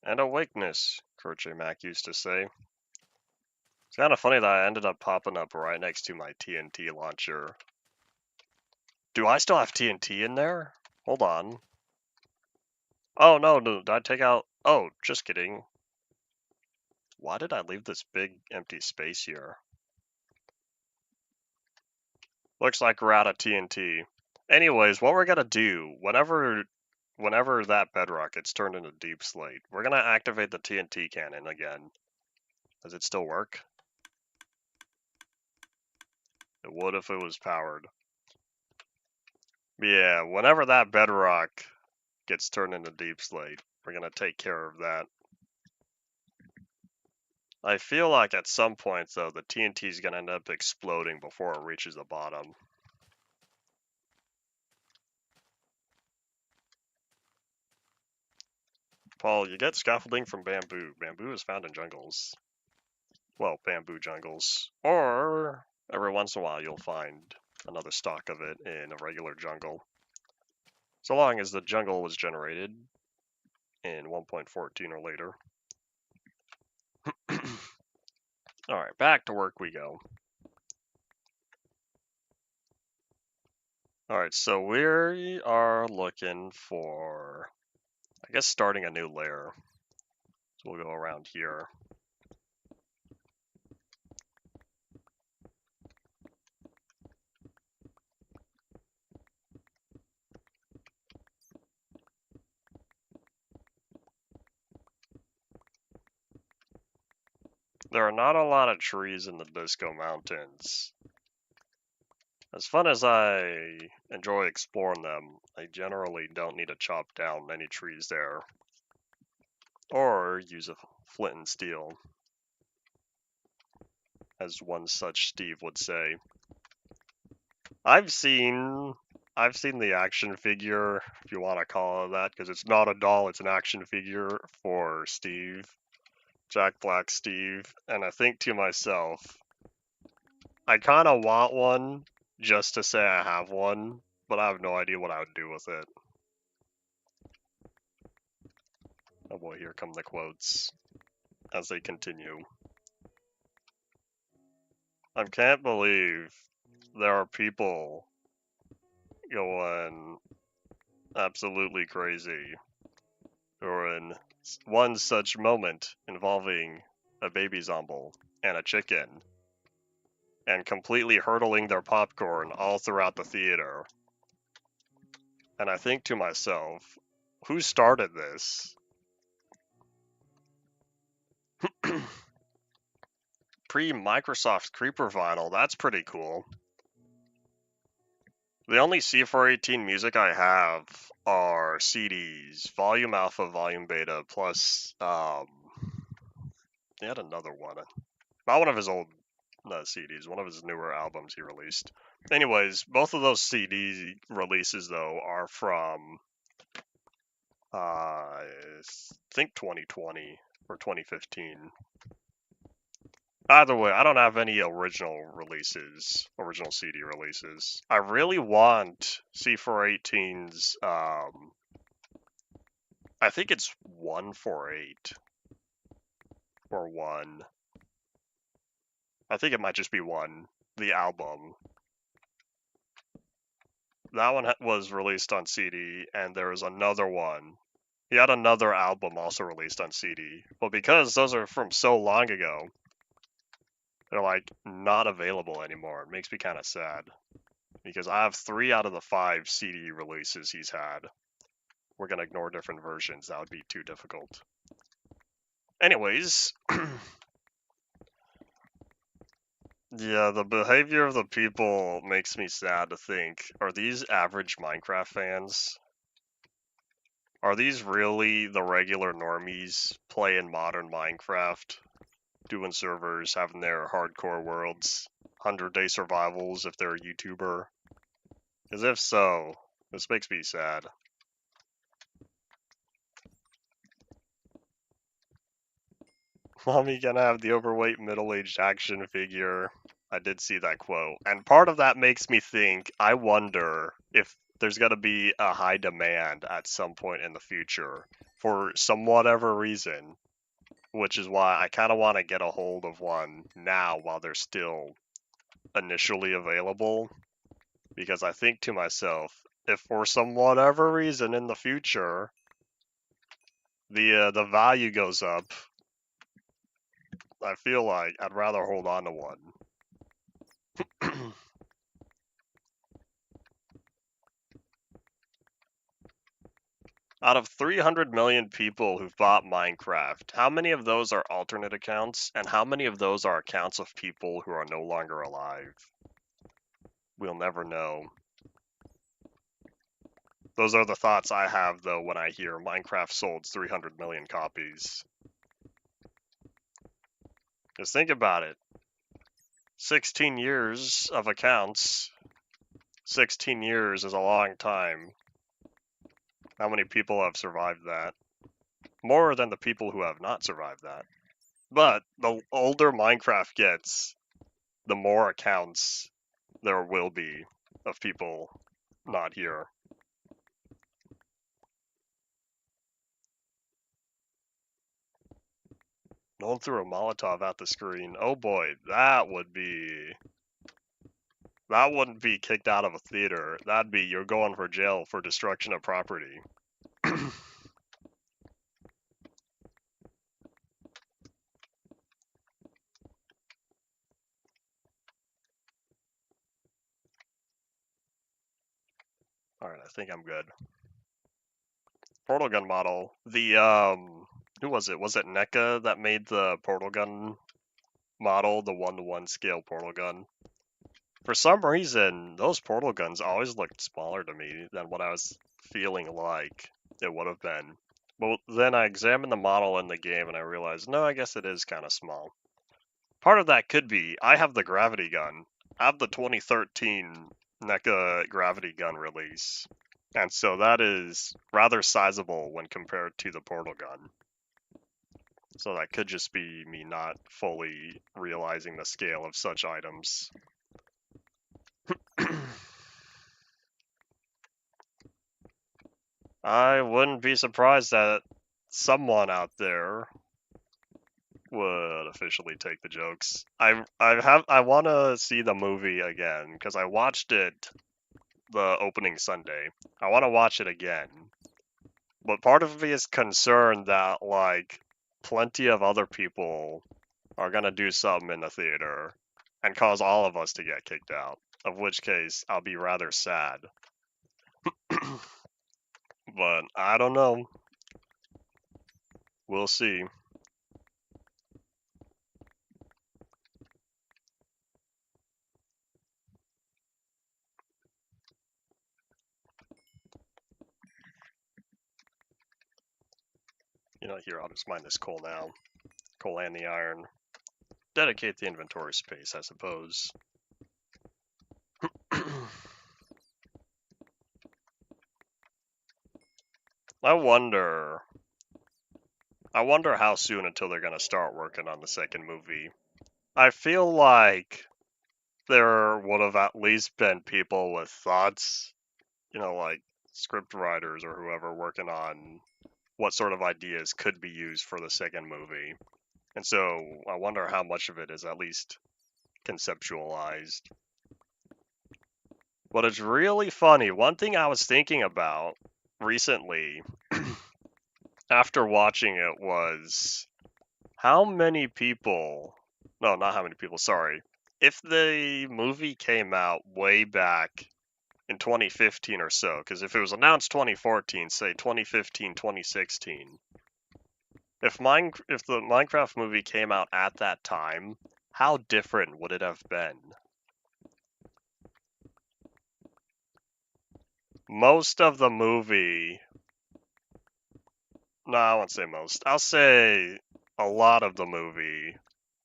And awakeness, Croce Mac used to say. It's kind of funny that I ended up popping up right next to my TNT launcher. Do I still have TNT in there? Hold on. Oh, no, did I take out... Oh, just kidding. Why did I leave this big empty space here? Looks like we're out of TNT. Anyways, what we're gonna do, whenever that bedrock gets turned into deep slate, we're gonna activate the TNT cannon again. Does it still work? It would if it was powered. Yeah, whenever that bedrock gets turned into deep slate, we're gonna take care of that. I feel like at some point, though, the TNT is gonna end up exploding before it reaches the bottom. Paul, you get scaffolding from bamboo. Bamboo is found in jungles. Well, bamboo jungles. Or every once in a while you'll find another stock of it in a regular jungle. So long as the jungle was generated in 1.14 or later. Alright, back to work we go. Alright, so we are looking for, I guess, starting a new layer. So we'll go around here. There are not a lot of trees in the Disco Mountains. As fun as I enjoy exploring them, I generally don't need to chop down any trees there. Or use a flint and steel, as one such Steve would say. I've seen the action figure, if you want to call it that, because it's not a doll, it's an action figure for Steve, Jack Black Steve, and I think to myself, I kind of want one just to say I have one, but I have no idea what I would do with it. Oh boy, here come the quotes as they continue. I can't believe there are people going absolutely crazy during one such moment involving a baby zombie and a chicken, and completely hurtling their popcorn all throughout the theater. And I think to myself, who started this? Pre-Microsoft Creeper Vinyl, that's pretty cool. The only C418 music I have are CDs, Volume Alpha, Volume Beta, plus, he had another one. Not one of his old CDs, one of his newer albums he released. Anyways, both of those CD releases, though, are from, I think 2020 or 2015. Either way, I don't have any original CD releases. I really want C418's, I think it's 148 or 1. I think it might just be 1, the album. That one was released on CD, and there was another one. He had another album also released on CD. But because those are from so long ago, they're like not available anymore. It makes me kind of sad. Because I have 3 out of the 5 CD releases he's had. We're going to ignore different versions. That would be too difficult. Anyways. Yeah, the behavior of the people makes me sad to think. Are these average Minecraft fans? Are these really the regular normies playing modern Minecraft? Doing servers, having their hardcore worlds, 100-day survivals if they're a YouTuber? Because if so, this makes me sad. Mommy gonna have the overweight middle-aged action figure. I did see that quote. And part of that makes me think, I wonder if there's gonna be a high demand at some point in the future for some whatever reason. Which is why I kind of want to get a hold of one now while they're still initially available. Because I think to myself, if for some whatever reason in the future the value goes up, I feel like I'd rather hold on to one. Out of 300 million people who've bought Minecraft, how many of those are alternate accounts, and how many of those are accounts of people who are no longer alive? We'll never know. Those are the thoughts I have, though, when I hear Minecraft sold 300 million copies. Just think about it. 16 years of accounts. 16 years is a long time. How many people have survived that? More than the people who have not survived that. But the older Minecraft gets, the more accounts there will be of people not here. No one threw a Molotov at the screen. Oh boy, that wouldn't be kicked out of a theater. That'd be you're going for jail for destruction of property. Alright, I think I'm good. Portal gun model. The, who was it? Was it NECA that made the portal gun model, the 1-to-1 scale portal gun? For some reason, those portal guns always looked smaller to me than what I was feeling like it would have been. But then I examined the model in the game and I realized, no, I guess it is kind of small. Part of that could be, I have the gravity gun. I have the 2013 NECA gravity gun release. And so that is rather sizable when compared to the portal gun. So that could just be me not fully realizing the scale of such items. I wouldn't be surprised that someone out there would officially take the jokes. I want to see the movie again because I watched it the opening Sunday. I want to watch it again. But part of me is concerned that like plenty of other people are going to do something in the theater and cause all of us to get kicked out, of which case I'll be rather sad. But I don't know. We'll see. You know, here, I'll just mine this coal now. Coal and the iron. Dedicate the inventory space, I suppose. I wonder how soon until they're gonna start working on the second movie. I feel like there would have at least been people with thoughts, you know, like script writers or whoever working on what sort of ideas could be used for the second movie. And so I wonder how much of it is at least conceptualized. But it's really funny. One thing I was thinking about recently after watching it was how many people, no, not how many people, sorry. If the movie came out way back in 2015 or so, because if it was announced 2014, say 2015, 2016, if the Minecraft movie came out at that time, how different would it have been? Most of the movie, no, I won't say most. I'll say a lot of the movie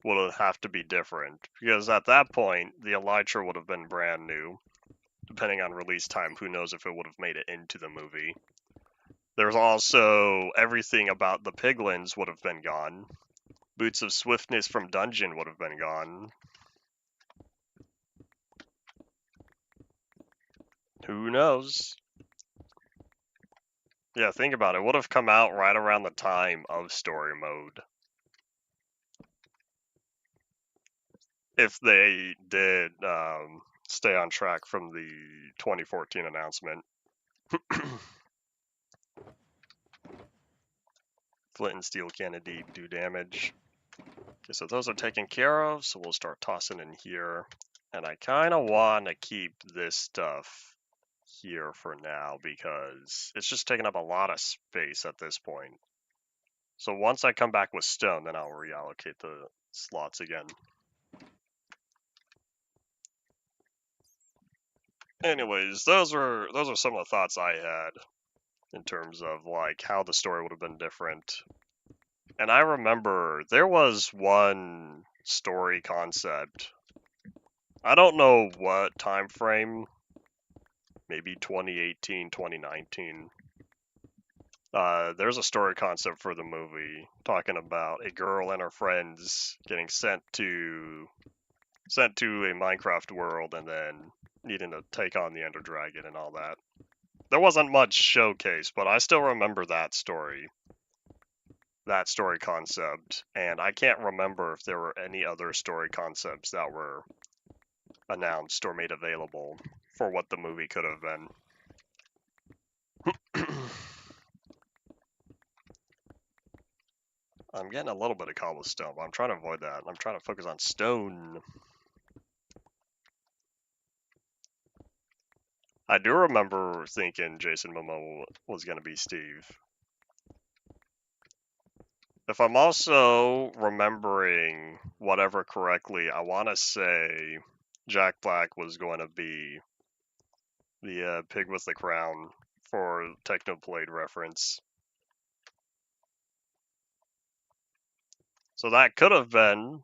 would have to be different because at that point the Elytra would have been brand new. Depending on release time, who knows if it would have made it into the movie. There's also everything about the piglins would have been gone. Boots of Swiftness from Dungeon would have been gone. Who knows? Yeah, think about it. It would have come out right around the time of story mode. If they did stay on track from the 2014 announcement. Flint and steel can indeed do damage. Okay, so those are taken care of, so we'll start tossing in here. And I kind of want to keep this stuff here for now because it's just taking up a lot of space at this point. So once I come back with stone, then I'll reallocate the slots again. Anyways, those are some of the thoughts I had in terms of like how the story would have been different. And I remember there was one story concept. I don't know what time frame, maybe 2018, 2019. There's a story concept for the movie talking about a girl and her friends getting sent to a Minecraft world and then needing to take on the Ender Dragon and all that. There wasn't much showcase, but I still remember that story concept, and I can't remember if there were any other story concepts that were announced or made available for what the movie could have been. I'm getting a little bit of cobblestone, but I'm trying to avoid that. I'm trying to focus on stone. I do remember thinking Jason Momoa was going to be Steve. If I'm also remembering whatever correctly, I want to say Jack Black was going to be the pig with the crown for Technoblade reference. So that could have been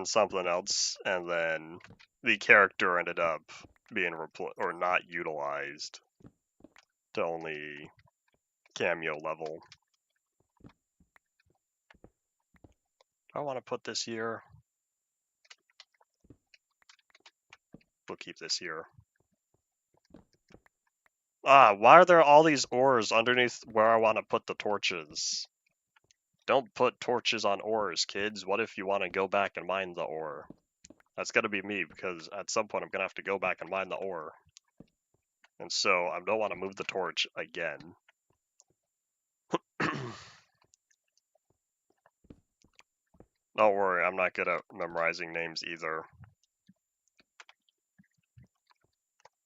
something else, and then the character ended up being or not utilized to only cameo level. I want to put this here. We'll keep this here. Why are there all these ores underneath where I want to put the torches? Don't put torches on ores, kids. What if you want to go back and mine the ore? That's gonna be me, because at some point I'm gonna have to go back and mine the ore. And so I don't want to move the torch again. Don't worry, I'm not good at memorizing names either.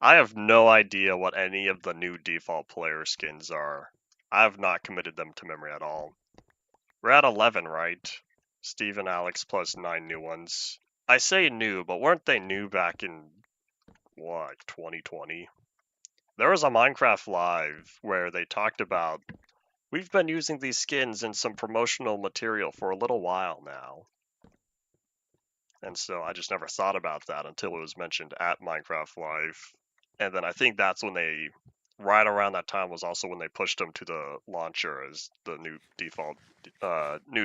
I have no idea what any of the new default player skins are. I have not committed them to memory at all. We're at 11, right? Steve and Alex plus 9 new ones. I say new, but weren't they new back in, what, 2020? There was a Minecraft Live where they talked about, we've been using these skins in some promotional material for a little while now. And so I just never thought about that until it was mentioned at Minecraft Live. And then I think that's when they, right around that time was also when they pushed them to the launcher as the new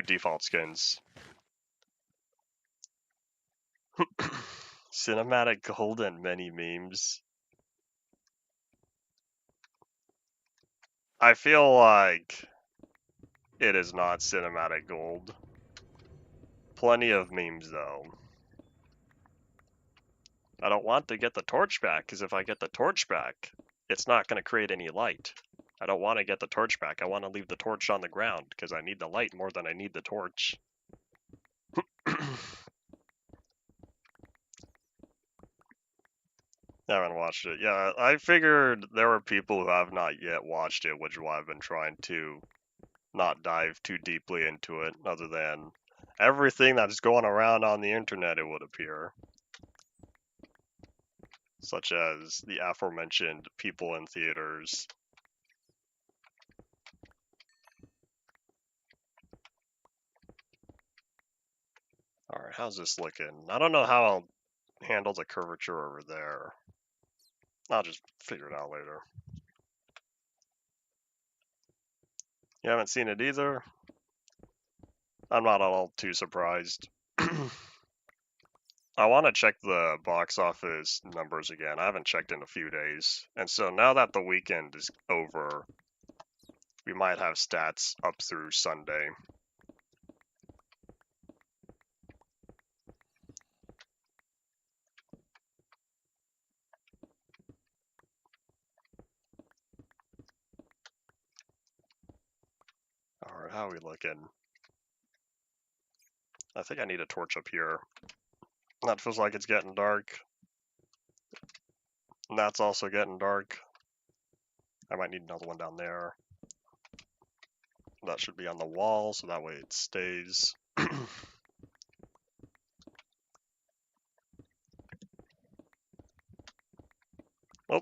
default skins. Cinematic gold and many memes. I feel like it is not cinematic gold. Plenty of memes though. I don't want to get the torch back, because if I get the torch back, it's not going to create any light. I don't want to get the torch back. I want to leave the torch on the ground, because I need the light more than I need the torch. I haven't watched it. Yeah, I figured there were people who have not yet watched it, which is why I've been trying to not dive too deeply into it, other than everything that's going around on the internet, it would appear. Such as the aforementioned people in theaters. Alright, how's this looking? I don't know how I'll handle the curvature over there. I'll just figure it out later. You haven't seen it either? I'm not at all too surprised. I want to check the box office numbers again. I haven't checked in a few days. And so now that the weekend is over, we might have stats up through Sunday. Alright, how are we looking? I think I need a torch up here. That feels like it's getting dark. And that's also getting dark. I might need another one down there. That should be on the wall, so that way it stays. Oh,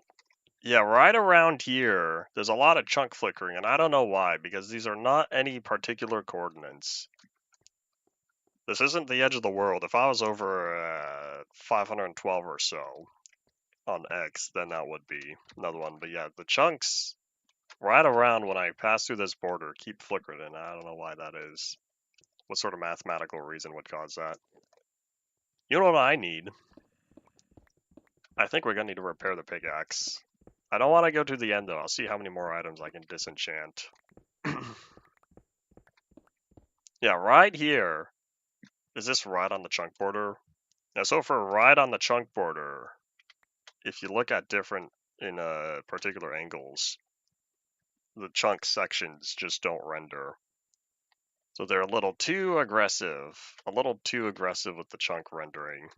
yeah, right around here, there's a lot of chunk flickering, and I don't know why, because these are not any particular coordinates. This isn't the edge of the world. If I was over 512 or so on X, then that would be another one. But yeah, the chunks right around when I pass through this border keep flickering, and I don't know why that is. What sort of mathematical reason would cause that? You know what I need? I think we're gonna need to repair the pickaxe. I don't want to go to the end though. I'll see how many more items I can disenchant. Yeah, right here. Is this right on the chunk border? Now, so for right on the chunk border, if you look at different in particular angles, the chunk sections just don't render. So they're a little too aggressive. A little too aggressive with the chunk rendering.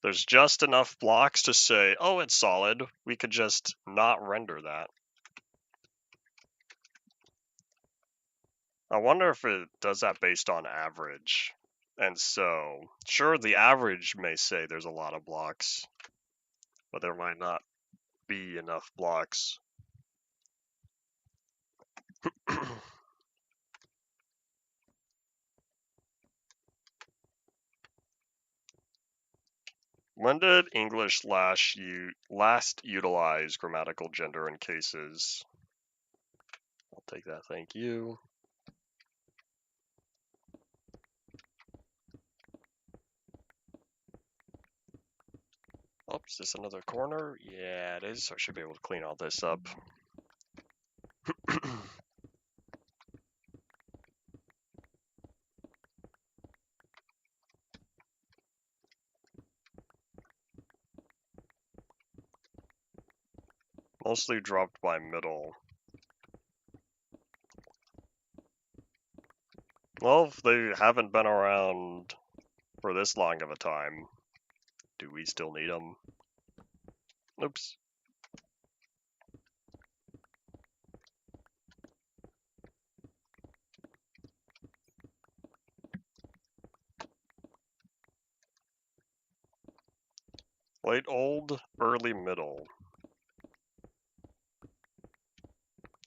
There's just enough blocks to say, oh, it's solid. We could just not render that. I wonder if it does that based on average. And so, sure, the average may say there's a lot of blocks, but there might not be enough blocks. When did English last utilize grammatical gender in cases? I'll take that, thank you. Oh, is this another corner? Yeah, it is. So I should be able to clean all this up. Mostly dropped by middle. Well, if they haven't been around for this long of a time, do we still need them? Oops. Late old, early middle.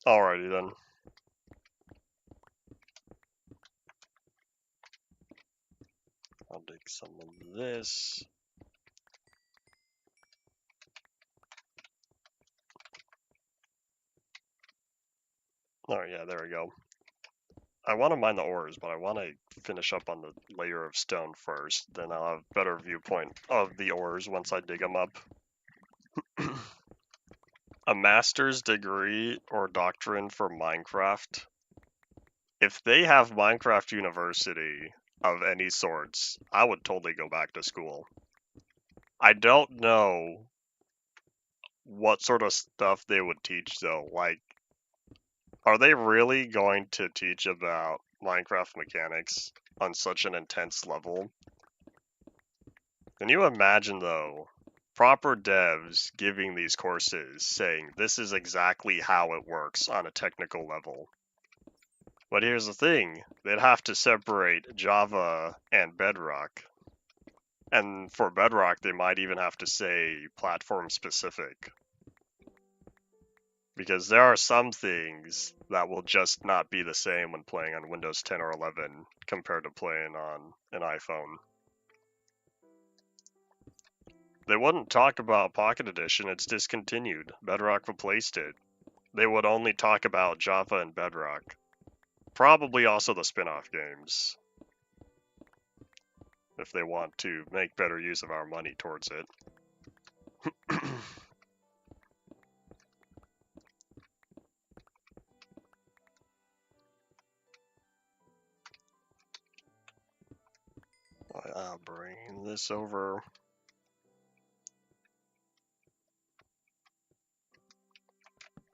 Alrighty then. I'll dig some of this. Oh yeah, there we go. I want to mine the ores, but I want to finish up on the layer of stone first. Then I'll have a better viewpoint of the ores once I dig them up. A master's degree or doctrine for Minecraft. If they have Minecraft University of any sorts, I would totally go back to school. I don't know what sort of stuff they would teach though. Like, are they really going to teach about Minecraft mechanics on such an intense level? Can you imagine though, proper devs giving these courses saying this is exactly how it works on a technical level? But here's the thing, they'd have to separate Java and Bedrock. And for Bedrock, they might even have to say platform specific. Because there are some things that will just not be the same when playing on Windows 10 or 11 compared to playing on an iPhone. They wouldn't talk about Pocket Edition, it's discontinued. Bedrock replaced it. They would only talk about Java and Bedrock. Probably also the spin-off games, if they want to make better use of our money towards it. I'll bring this over.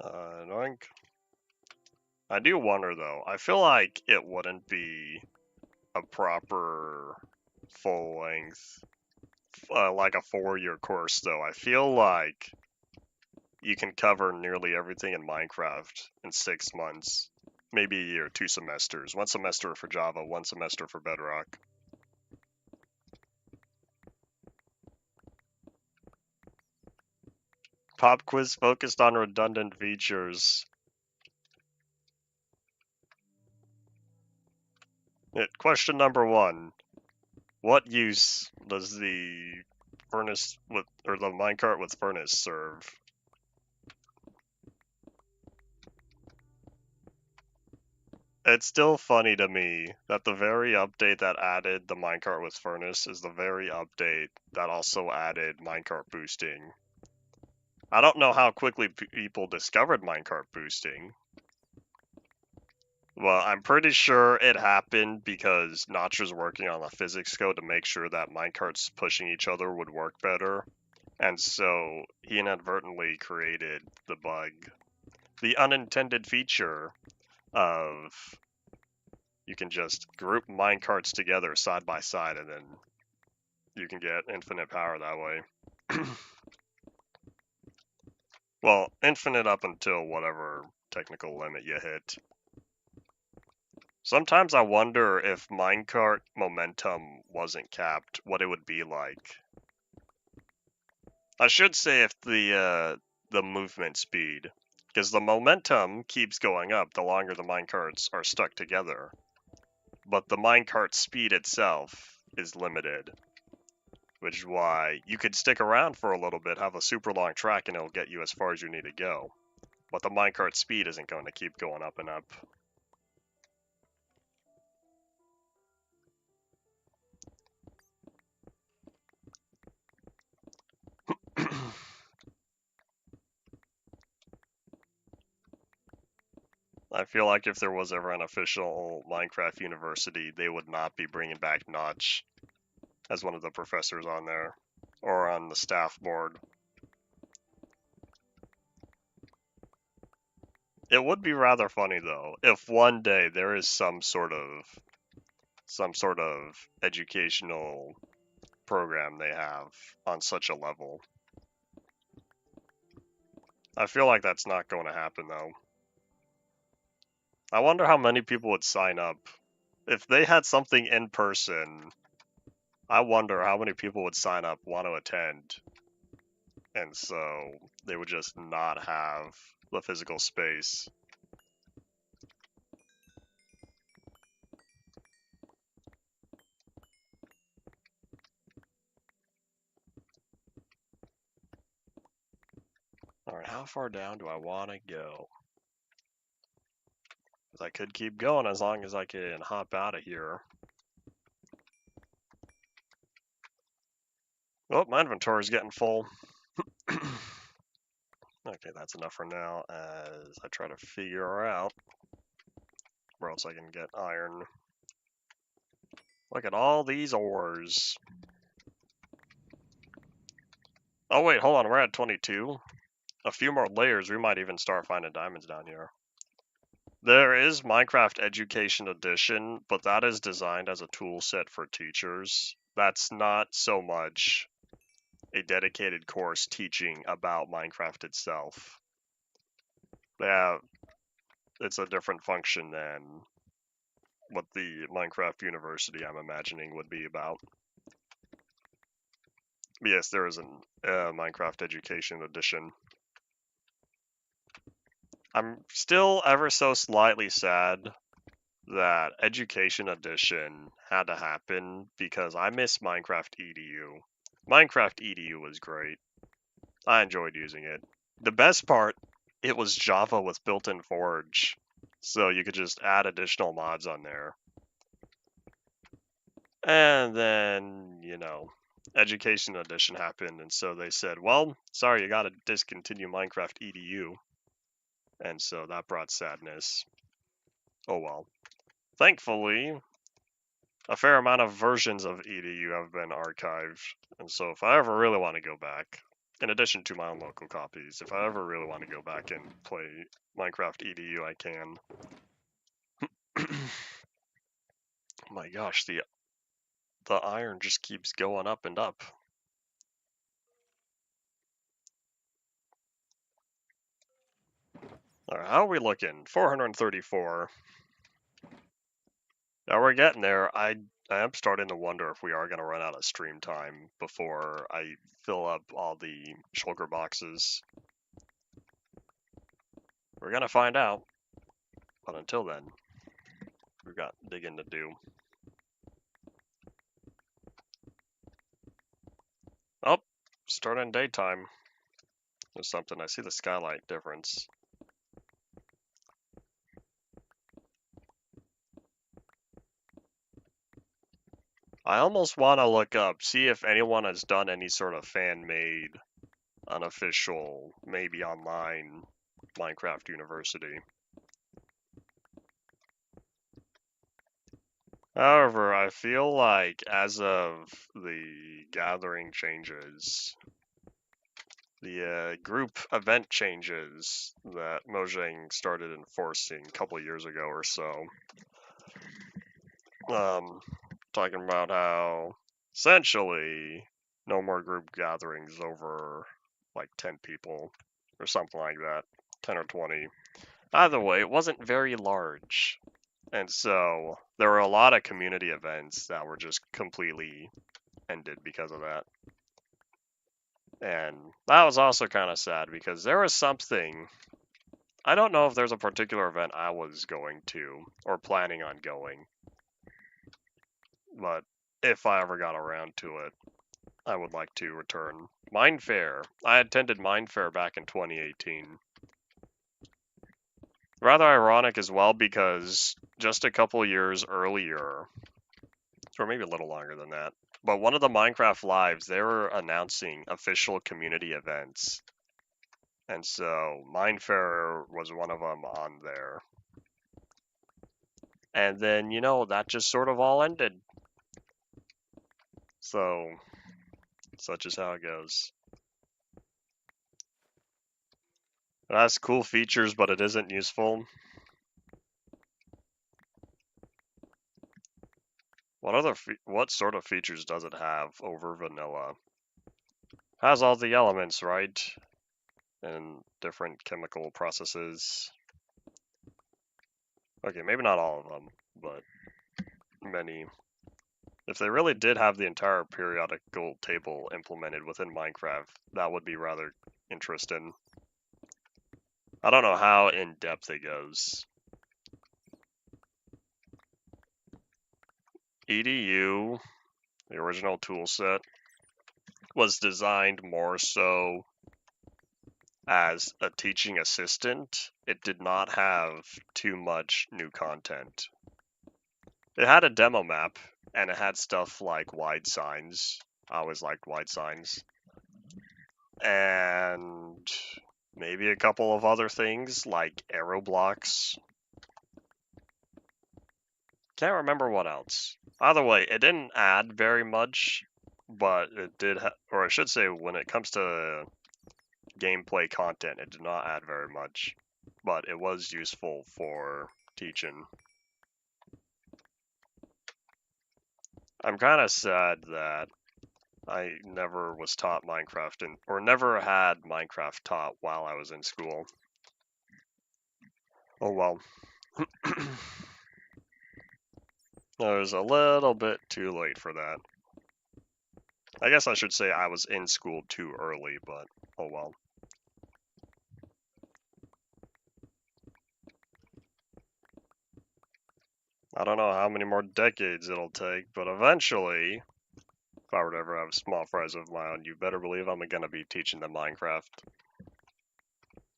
Doink. I do wonder though, I feel like it wouldn't be a proper full length, like a 4-year course though. I feel like you can cover nearly everything in Minecraft in 6 months, maybe a year, 2 semesters. 1 semester for Java, 1 semester for Bedrock. Pop quiz focused on redundant features. Question number 1. What use does the furnace with, or the minecart with furnace serve? It's still funny to me that the very update that added the minecart with furnace is the very update that also added minecart boosting. I don't know how quickly people discovered minecart boosting. Well, I'm pretty sure it happened because Notch was working on a physics code to make sure that minecarts pushing each other would work better. And so he inadvertently created the bug. The unintended feature of you can just group minecarts together side by side and then you can get infinite power that way. Well, infinite up until whatever technical limit you hit. Sometimes I wonder if minecart momentum wasn't capped, what it would be like. I should say if the movement speed, because the momentum keeps going up the longer the minecarts are stuck together. But the minecart speed itself is limited, which is why you could stick around for a little bit, have a super long track, and it'll get you as far as you need to go. But the minecart speed isn't going to keep going up and up. I feel like if there was ever an official Minecraft university, they would not be bringing back Notch as one of the professors on there, or on the staff board. It would be rather funny though, if one day there is some sort of educational program they have on such a level. I feel like that's not going to happen though. I wonder how many people would sign up. If they had something in person, I wonder how many people would sign up, want to attend, and so they would just not have the physical space. Alright, how far down do I want to go? Because I could keep going as long as I can hop out of here. Oh, my inventory's getting full. Okay, that's enough for now as I try to figure out where else I can get iron. Look at all these ores. Oh wait, hold on, we're at 22. A few more layers, we might even start finding diamonds down here. There is Minecraft Education Edition, but that is designed as a tool set for teachers. That's not so much a dedicated course teaching about Minecraft itself. It's a different function than what the Minecraft University I'm imagining would be about. But yes, there is a Minecraft Education Edition. I'm still ever so slightly sad that Education Edition had to happen because I miss Minecraft EDU. Minecraft EDU was great. I enjoyed using it. The best part, it was Java with built-in Forge, so you could just add additional mods on there. And then, Education Edition happened, and so they said, well, sorry, you gotta discontinue Minecraft EDU. And so that brought sadness. Oh well. Thankfully, a fair amount of versions of EDU have been archived, and so if I ever really want to go back, in addition to my own local copies, if I ever really want to go back and play Minecraft EDU, I can. Oh my gosh, the iron just keeps going up and up. Alright, how are we looking? 434. Now we're getting there. I am starting to wonder if we are going to run out of stream time before I fill up all the shulker boxes. We're going to find out. But until then, we've got digging to do. Oh, starting daytime. There's something. I see the skylight difference. I almost want to look up, see if anyone has done any sort of fan-made, unofficial, maybe online Minecraft University. However, I feel like as of the gathering changes, the group event changes that Mojang started enforcing a couple years ago or so, talking about how essentially no more group gatherings over like 10 people or something like that, 10 or 20. Either way, it wasn't very large. And so there were a lot of community events that were just completely ended because of that. And that was also kind of sad because there was something, I don't know if there's a particular event I was going to or planning on going, but if I ever got around to it, I would like to return. Mindfair. I attended Mindfair back in 2018. Rather ironic as well because just a couple years earlier, or maybe a little longer than that, but one of the Minecraft Lives, they were announcing official community events. And so Mindfair was one of them on there. And then, you know, that just sort of all ended. So, such is how it goes. It has cool features, but it isn't useful. What sort of features does it have over vanilla? Has all the elements, right? And different chemical processes. Okay, maybe not all of them, but many. If they really did have the entire periodical table implemented within Minecraft, that would be rather interesting. I don't know how in depth it goes. EDU, the original toolset, was designed more so as a teaching assistant. It did not have too much new content. It had a demo map, and it had stuff like wide signs. I always liked wide signs. And maybe a couple of other things like arrow blocks. Can't remember what else. Either way, it didn't add very much, but it did, or I should say, when it comes to gameplay content, it did not add very much, but it was useful for teaching. I'm kind of sad that I never was taught Minecraft, or never had Minecraft taught while I was in school. Oh well. I was a little bit too late for that. I guess I should say I was in school too early, but oh well. I don't know how many more decades it'll take, but eventually, if I were to ever have small fries of my own, you better believe I'm gonna be teaching them Minecraft.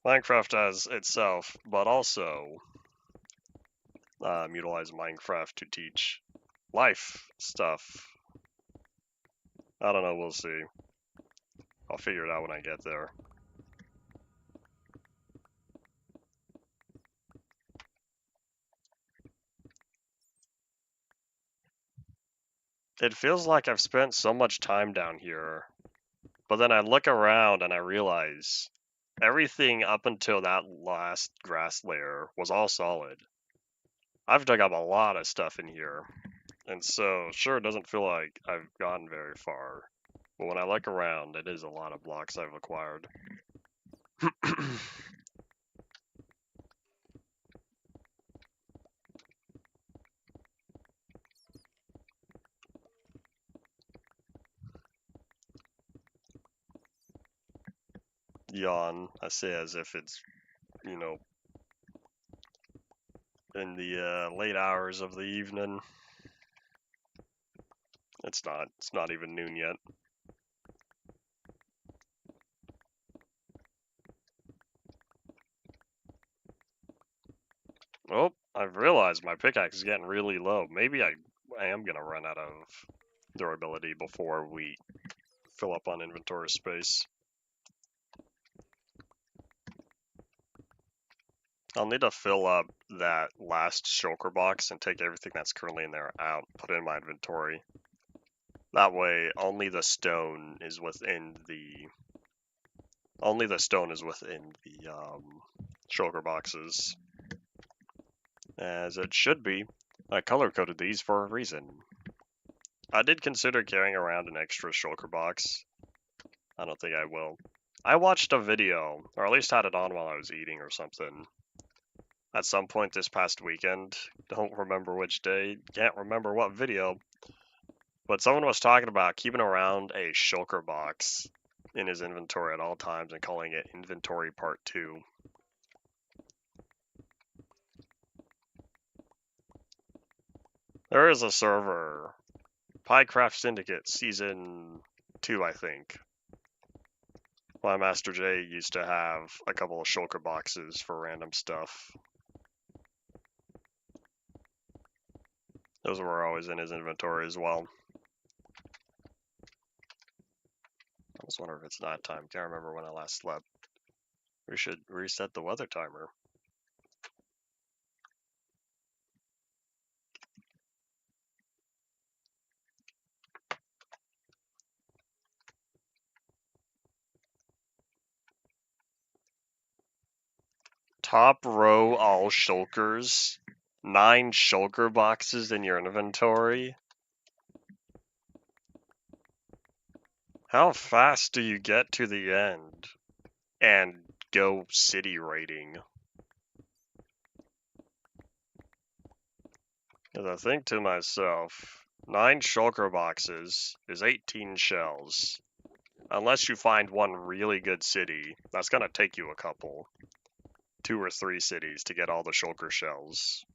Minecraft as itself, but also utilize Minecraft to teach life stuff. I don't know, we'll see. I'll figure it out when I get there. It feels like I've spent so much time down here, but then I look around and I realize everything up until that last grass layer was all solid. I've dug up a lot of stuff in here, and so sure, it doesn't feel like I've gotten very far, but when I look around, it is a lot of blocks I've acquired. Yawn, I say as if it's, you know, in the late hours of the evening. It's not. It's not even noon yet. Oh, I've realized my pickaxe is getting really low. Maybe I am gonna run out of durability before we fill up on inventory space. I'll need to fill up that last shulker box and take everything that's currently in there out, put it in my inventory. That way, only the stone is within the shulker boxes, as it should be. I color coded these for a reason. I did consider carrying around an extra shulker box. I don't think I will. I watched a video, or at least had it on while I was eating or something, at some point this past weekend. Don't remember which day, can't remember what video, but someone was talking about keeping around a shulker box in his inventory at all times and calling it Inventory Part 2. There is a server, Piecraft Syndicate Season 2, I think. My Master J used to have a couple of shulker boxes for random stuff. Those were always in his inventory as well. I just wonder if it's nighttime. Can't remember when I last slept. We should reset the weather timer. Top row, all shulkers. 9 shulker boxes in your inventory. How fast do you get to the end and go city raiding? Because I think to myself, 9 shulker boxes is 18 shells. Unless you find one really good city, that's gonna take you a couple. 2 or 3 cities to get all the shulker shells.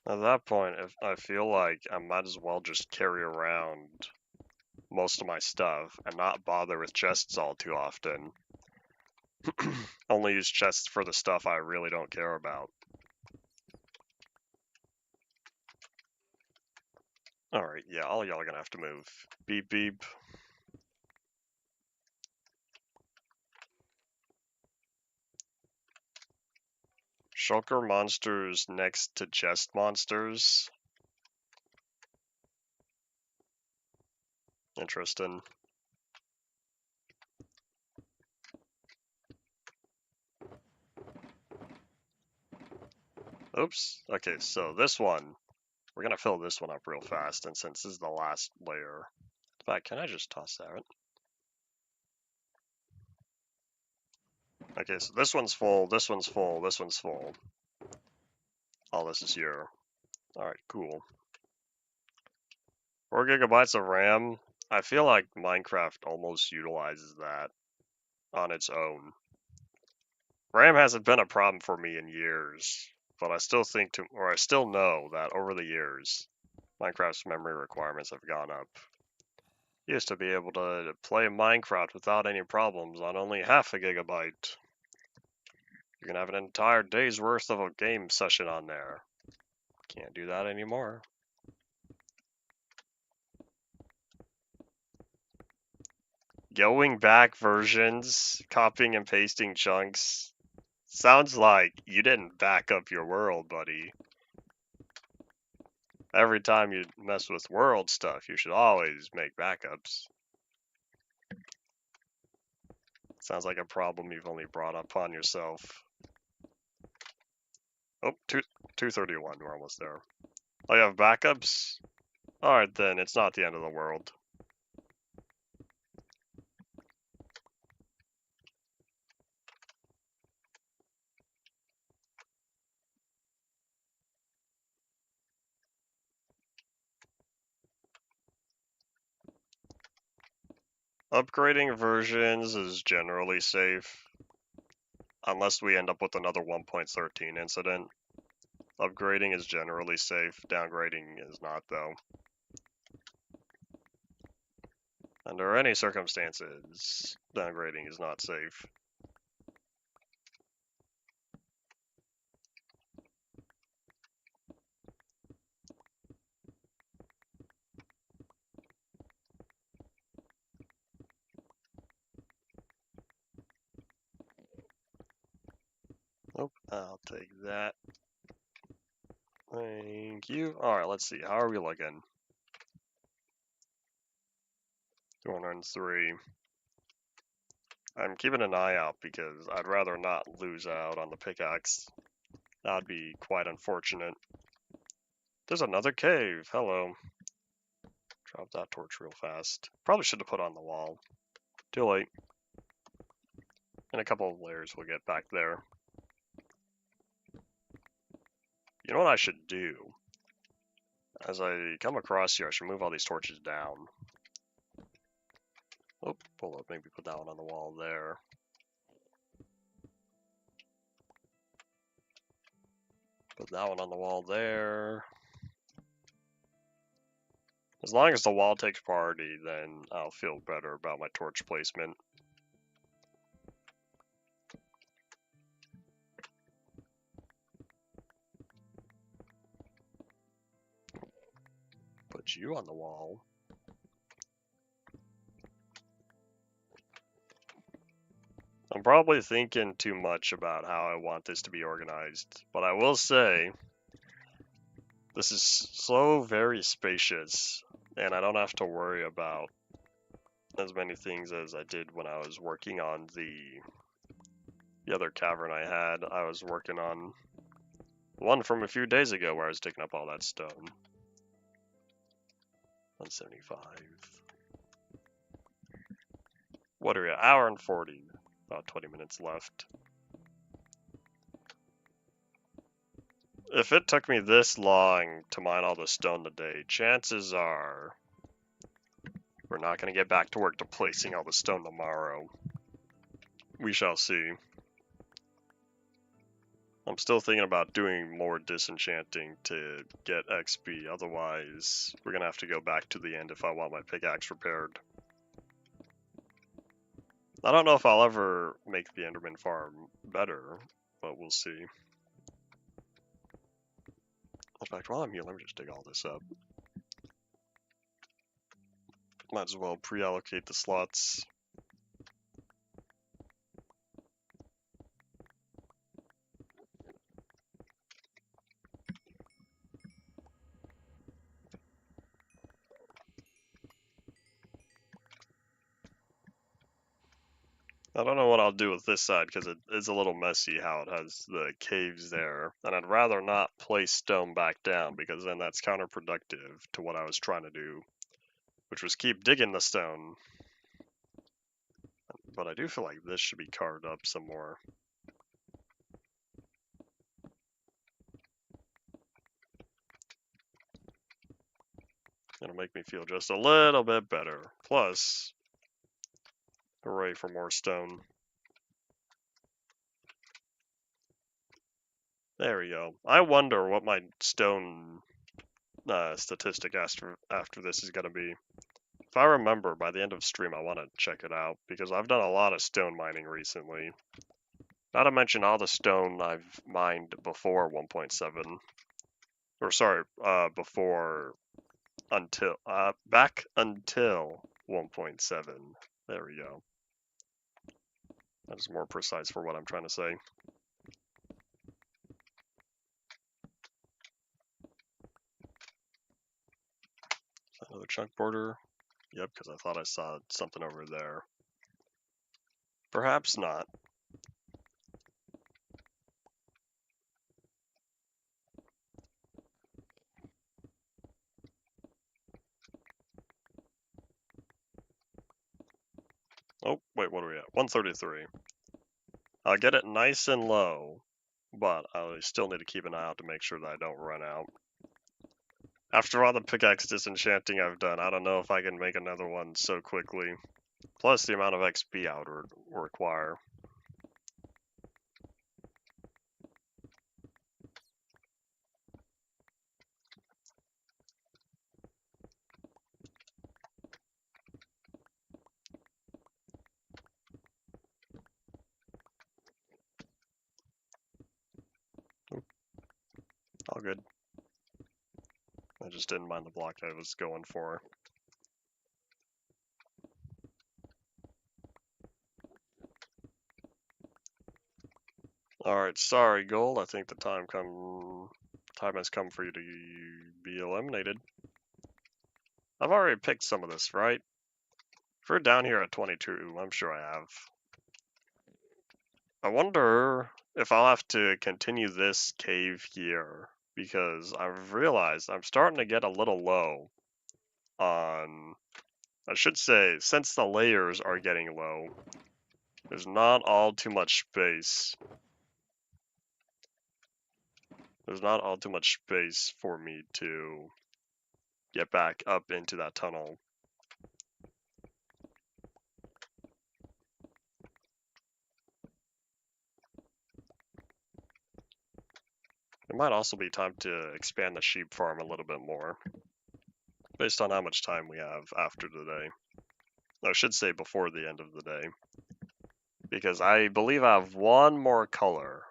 At that point, if I feel like I might as well just carry around most of my stuff and not bother with chests all too often. Only use chests for the stuff I really don't care about. Alright, yeah, all y'all are gonna have to move. Beep beep. Shulker monsters next to chest monsters. Interesting. Oops. Okay, so this one, we're gonna fill this one up real fast, and since this is the last layer, in fact, can I just toss that? Okay, so this one's full, this one's full, this one's full. All this is here. Alright, cool. 4 gigabytes of RAM. I feel like Minecraft almost utilizes that on its own. RAM hasn't been a problem for me in years, but I still know that over the years, Minecraft's memory requirements have gone up. Used to be able to play Minecraft without any problems on only half a gigabyte. You can have an entire day's worth of a game session on there. Can't do that anymore. Going back versions, copying and pasting chunks. Sounds like you didn't back up your world, buddy. Every time you mess with world stuff, you should always make backups. Sounds like a problem you've only brought upon yourself. Oh, 231, we're almost there. Oh, you have backups? Alright then, it's not the end of the world. Upgrading versions is generally safe. Unless we end up with another 1.13 incident. Upgrading is generally safe, downgrading is not though. Under any circumstances, downgrading is not safe. Nope, I'll take that. Thank you. Alright, let's see. How are we looking? 203. I'm keeping an eye out because I'd rather not lose out on the pickaxe. That'd be quite unfortunate. There's another cave. Hello. Drop that torch real fast. Probably should have put on the wall. Too late. In a couple of layers, we'll get back there. You know what I should do? As I come across here, I should move all these torches down. Oh, hold up. Maybe put that one on the wall there. Put that one on the wall there. As long as the wall takes priority, then I'll feel better about my torch placement. Put you on the wall. I'm probably thinking too much about how I want this to be organized, but I will say, this is so very spacious and I don't have to worry about as many things as I did when I was working on the other cavern I had. I was working on one from a few days ago where I was digging up all that stone. 175. What are we at? Hour and 40. About 20 minutes left. If it took me this long to mine all the stone today, chances are we're not going to get back to work to placing all the stone tomorrow. We shall see. I'm still thinking about doing more disenchanting to get XP, otherwise we're going to have to go back to the end if I want my pickaxe repaired. I don't know if I'll ever make the Enderman farm better, but we'll see. In fact, while I'm here, let me just dig all this up. Might as well pre-allocate the slots. I don't know what I'll do with this side because it is a little messy how it has the caves there. And I'd rather not place stone back down because then that's counterproductive to what I was trying to do, which was keep digging the stone. But I do feel like this should be carved up some more. It'll make me feel just a little bit better. Plus, hooray for more stone. There we go. I wonder what my stone statistic after this is going to be. If I remember, by the end of stream, I want to check it out, because I've done a lot of stone mining recently. Not to mention all the stone I've mined before 1.7. Or sorry, back until 1.7. There we go. That is more precise for what I'm trying to say. Another chunk border. Yep, because I thought I saw something over there. Perhaps not. Oh, wait, what are we at? 133. I'll get it nice and low, but I still need to keep an eye out to make sure that I don't run out. After all the pickaxe disenchanting I've done, I don't know if I can make another one so quickly. Plus the amount of XP I would require. All good. I just didn't mind the block I was going for. Alright, sorry, Gold. I think the time has come for you to be eliminated. I've already picked some of this, right? If we're down here at 22, I'm sure I have. I wonder if I'll have to continue this cave here, because I've realized I'm starting to get a little low on, I should say, since the layers are getting low, there's not all too much space. There's not all too much space for me to get back up into that tunnel. It might also be time to expand the sheep farm a little bit more, based on how much time we have after today. I should say before the end of the day. Because I believe I have one more color.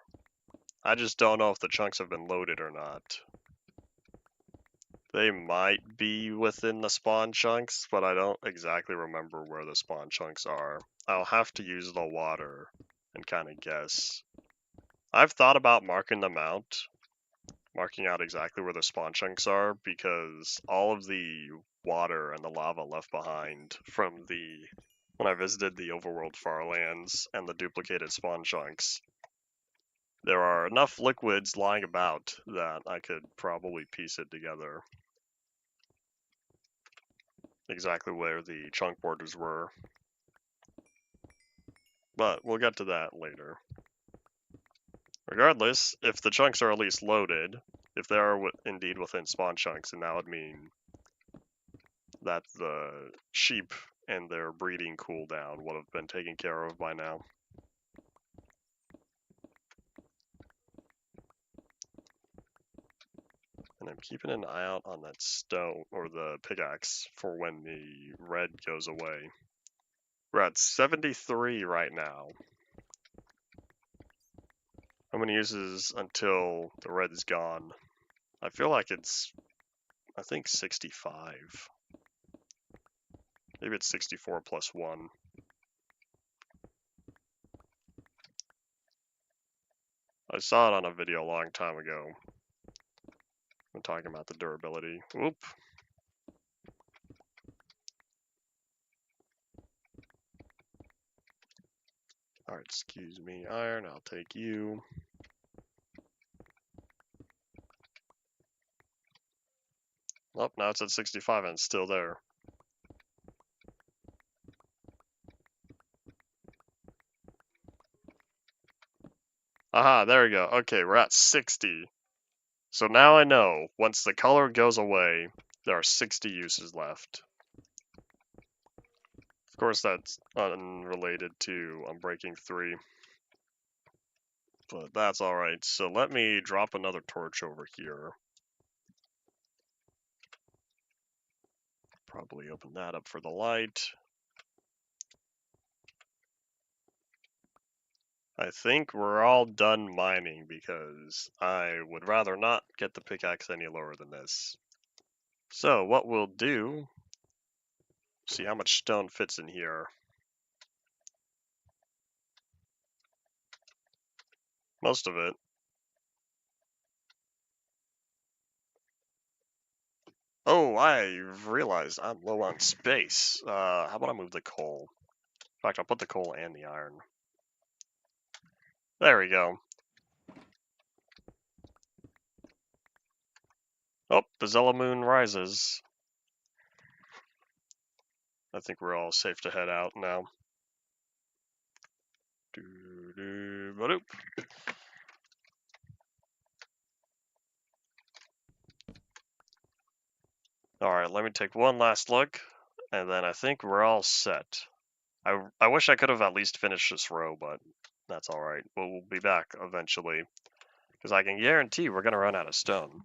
I just don't know if the chunks have been loaded or not. They might be within the spawn chunks, but I don't exactly remember where the spawn chunks are. I'll have to use the water and kind of guess. I've thought about marking them out, marking out exactly where the spawn chunks are, because all of the water and the lava left behind from when I visited the overworld farlands and the duplicated spawn chunks. There are enough liquids lying about that I could probably piece it together. Exactly where the chunk borders were. But we'll get to that later. Regardless, if the chunks are at least loaded, if they are indeed within spawn chunks, then that would mean that the sheep and their breeding cooldown would have been taken care of by now. And I'm keeping an eye out on that stone, or the pickaxe, for when the red goes away. We're at 73 right now. How many uses until the red is gone? I feel like it's, I think 65. Maybe it's 64 plus 1. I saw it on a video a long time ago when talking about the durability. Oop. Alright, excuse me, iron, I'll take you. Oh, now it's at 65 and it's still there. Aha, there we go. Okay, we're at 60. So now I know, once the color goes away, there are 60 uses left. Of course, that's unrelated to Unbreaking 3. But that's alright. So let me drop another torch over here. Probably open that up for the light. I think we're all done mining because I would rather not get the pickaxe any lower than this. So what we'll do, see how much stone fits in here. Most of it. Oh, I realized I'm low on space. How about I move the coal? In fact, I'll put the coal and the iron. There we go. Oh, the Zella moon rises. I think we're all safe to head out now. Doo-doo-ba-doop. Alright, let me take one last look, and then I think we're all set. I wish I could have at least finished this row, but that's alright. We'll be back eventually, because I can guarantee we're going to run out of stone.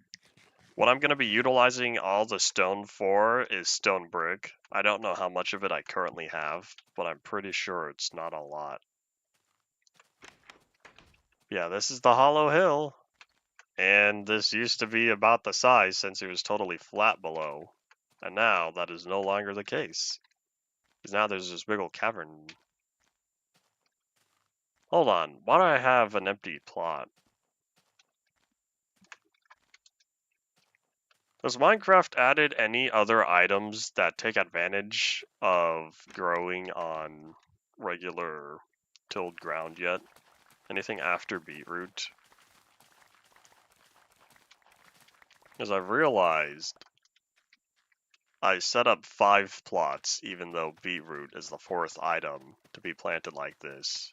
What I'm going to be utilizing all the stone for is stone brick. I don't know how much of it I currently have, but I'm pretty sure it's not a lot. Yeah, this is the hollow hill. And this used to be about the size since it was totally flat below. And now that is no longer the case. Because now there's this big old cavern. Hold on, why do I have an empty plot? Has Minecraft added any other items that take advantage of growing on regular tilled ground yet? Anything after beetroot? Because I've realized I set up 5 plots, even though beetroot is the 4th item to be planted like this.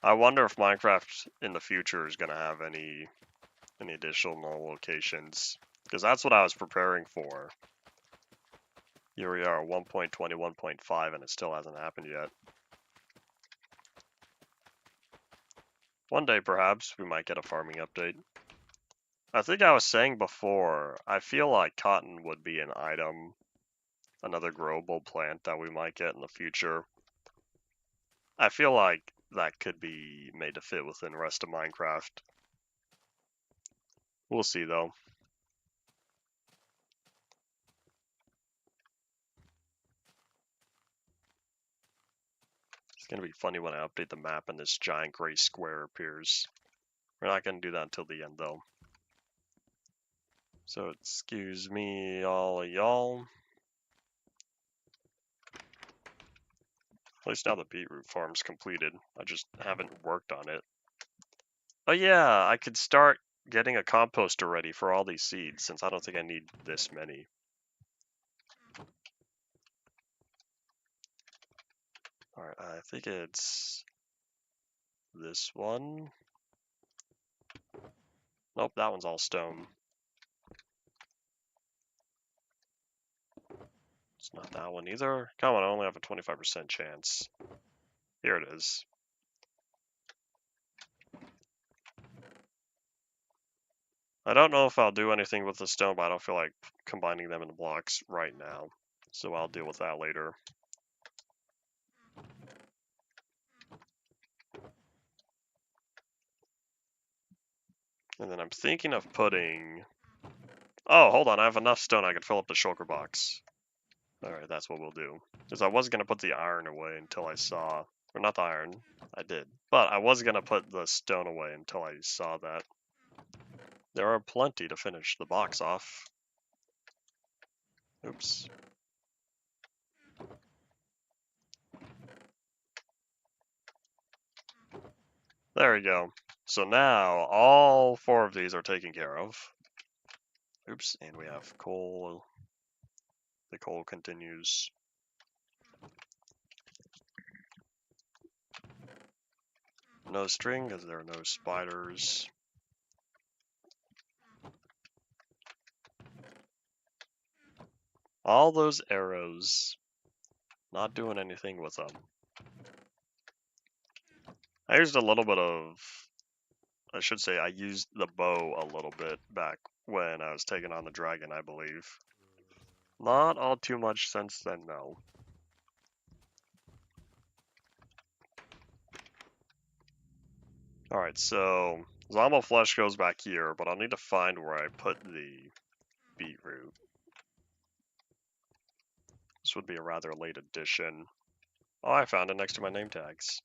I wonder if Minecraft in the future is going to have any additional locations, because that's what I was preparing for. Here we are, 1.21.5, and it still hasn't happened yet. One day, perhaps, we might get a farming update. I think I was saying before, I feel like cotton would be an item, another growable plant that we might get in the future. I feel like that could be made to fit within the rest of Minecraft. We'll see, though. It's going to be funny when I update the map and this giant gray square appears. We're not going to do that until the end, though. So excuse me, all of y'all. At least now the beetroot farm's completed. I just haven't worked on it. Oh yeah, I could start getting a composter ready for all these seeds, since I don't think I need this many. Alright, I think it's this one. Nope, that one's all stone. It's not that one either. Come on, I only have a 25% chance. Here it is. I don't know if I'll do anything with the stone, but I don't feel like combining them into blocks right now. So I'll deal with that later. And then I'm thinking of putting... Oh, hold on, I have enough stone I could fill up the shulker box. Alright, that's what we'll do. Because I was going to put the iron away until I saw... Or not the iron, I did. But I was going to put the stone away until I saw that there are plenty to finish the box off. Oops. There we go. So now all 4 of these are taken care of. Oops, and we have coal. The coal continues. No string because there are no spiders. All those arrows. Not doing anything with them. I used a little bit of... I should say I used the bow a little bit back when I was taking on the dragon, I believe. Not all too much since then, no. Alright, so Zombo Flesh goes back here, but I'll need to find where I put the beetroot. This would be a rather late addition. Oh, I found it next to my name tags.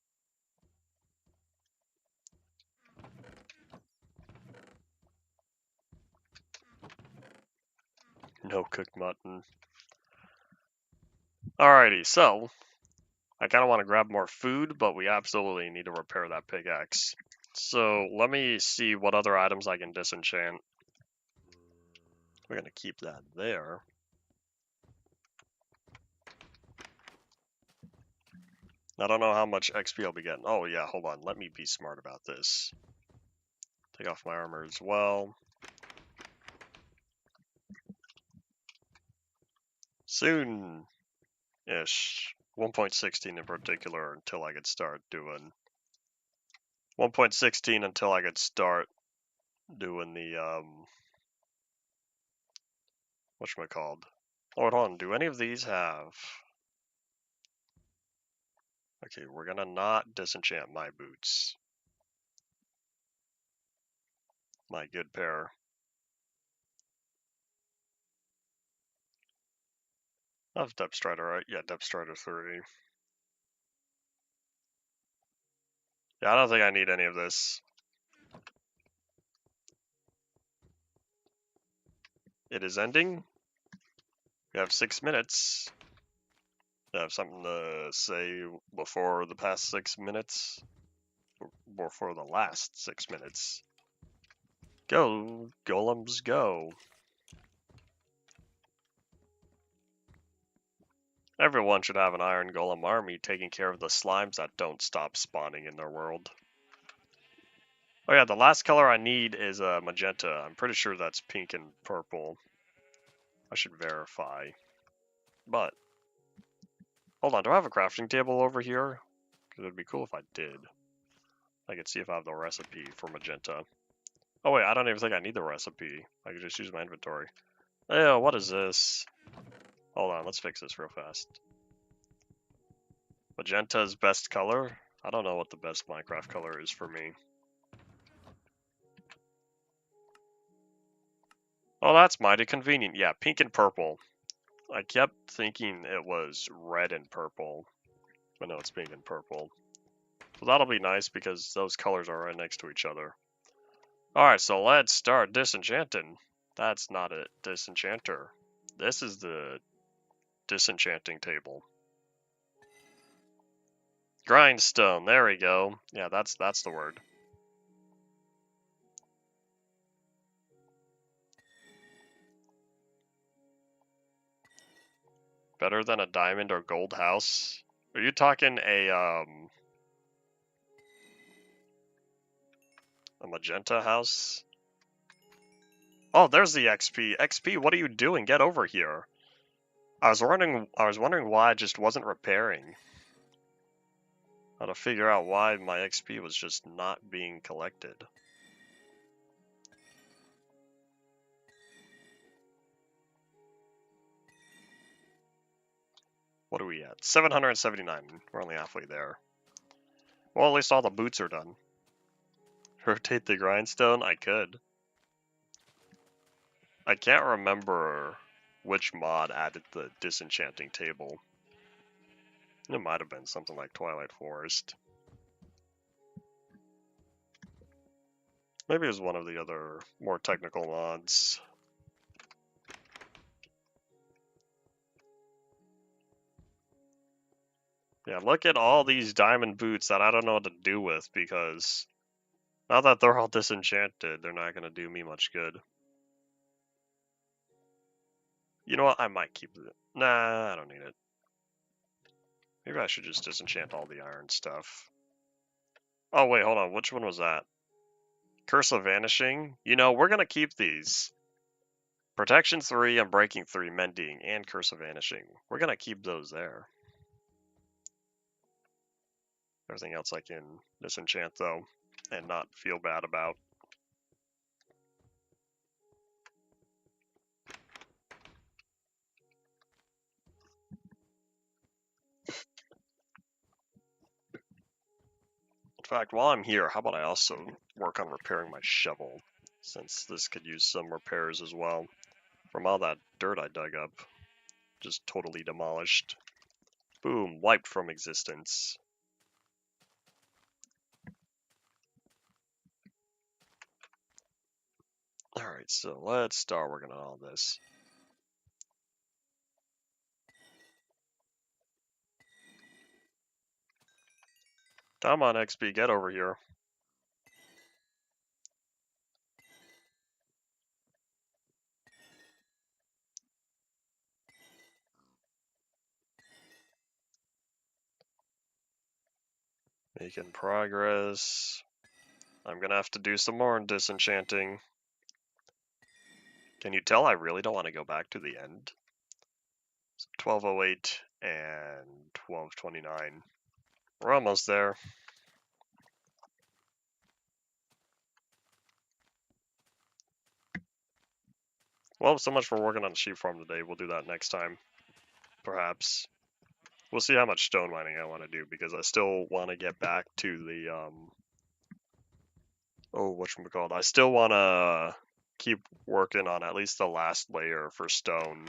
No cooked mutton. Alrighty, so I kind of want to grab more food, but we absolutely need to repair that pickaxe. So let me see what other items I can disenchant. We're going to keep that there. I don't know how much XP I'll be getting. Oh yeah, hold on. Let me be smart about this. Take off my armor as well. Soon-ish. 1.16 in particular until I could start doing... 1.16 until I could start doing the, whatchamacalled. Hold on, do any of these have... Okay, we're gonna not disenchant my boots. My good pair. I have Depth Strider, right? Yeah, Depth Strider 3. Yeah, I don't think I need any of this. It is ending. We have 6 minutes. I have something to say before the past 6 minutes. Before the last 6 minutes. Go, golems, go. Everyone should have an iron golem army taking care of the slimes that don't stop spawning in their world. Oh yeah, the last color I need is magenta. I'm pretty sure that's pink and purple. I should verify. But, hold on, do I have a crafting table over here? Because it would be cool if I did. I could see if I have the recipe for magenta. Oh wait, I don't even think I need the recipe. I could just use my inventory. Ew, what is this? Hold on, let's fix this real fast. Magenta's best color? I don't know what the best Minecraft color is for me. Oh, that's mighty convenient. Yeah, pink and purple. I kept thinking it was red and purple. But no, it's pink and purple. So that'll be nice because those colors are right next to each other. Alright, so let's start disenchanting. That's not a disenchanter. This is the disenchanting table. Grindstone, there we go. Yeah, that's the word. Better than a diamond or gold house? Are you talking a magenta house? Oh, there's the XP. XP, what are you doing? Get over here. I was wondering why it just wasn't repairing. How to figure out why my XP was just not being collected. What are we at? 779. We're only halfway there. Well, at least all the boots are done. Rotate the grindstone? I could. I can't remember which mod added the disenchanting table. It might have been something like Twilight Forest. Maybe it was one of the other more technical mods. Yeah, look at all these diamond boots that I don't know what to do with, because now that they're all disenchanted, they're not going to do me much good. You know what? I might keep it. Nah, I don't need it. Maybe I should just disenchant all the iron stuff. Oh, wait, hold on. Which one was that? Curse of Vanishing? You know, we're going to keep these. Protection 3, Unbreaking 3, Mending, and Curse of Vanishing. We're going to keep those there. Everything else I can disenchant, though, and not feel bad about. In fact, while I'm here, how about I also work on repairing my shovel, since this could use some repairs as well. From all that dirt I dug up, just totally demolished. Boom, wiped from existence. Alright, so let's start working on all this. Come on, XP, get over here. Making progress. I'm gonna have to do some more disenchanting. Can you tell I really don't want to go back to the end? So 1208 and 1229. We're almost there. Well, so much for working on the sheep farm today. We'll do that next time, perhaps. We'll see how much stone mining I want to do, because I still want to get back to the, whatchamacallit. I still want to keep working on at least the last layer for stone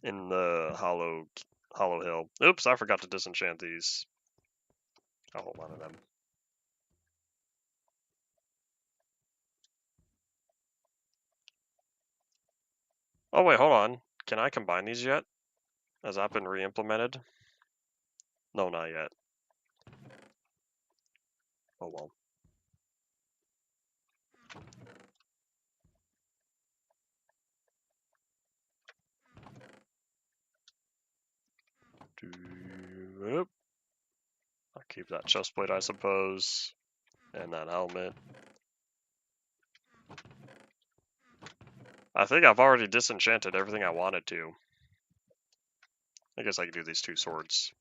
in the hollow hill. Oops, I forgot to disenchant these. I'll hold on to them. Oh wait, hold on. Can I combine these yet? Has that been re-implemented? No, not yet. Oh well. I'll keep that chestplate, I suppose, and that helmet. I think I've already disenchanted everything I wanted to. I guess I can do these 2 swords.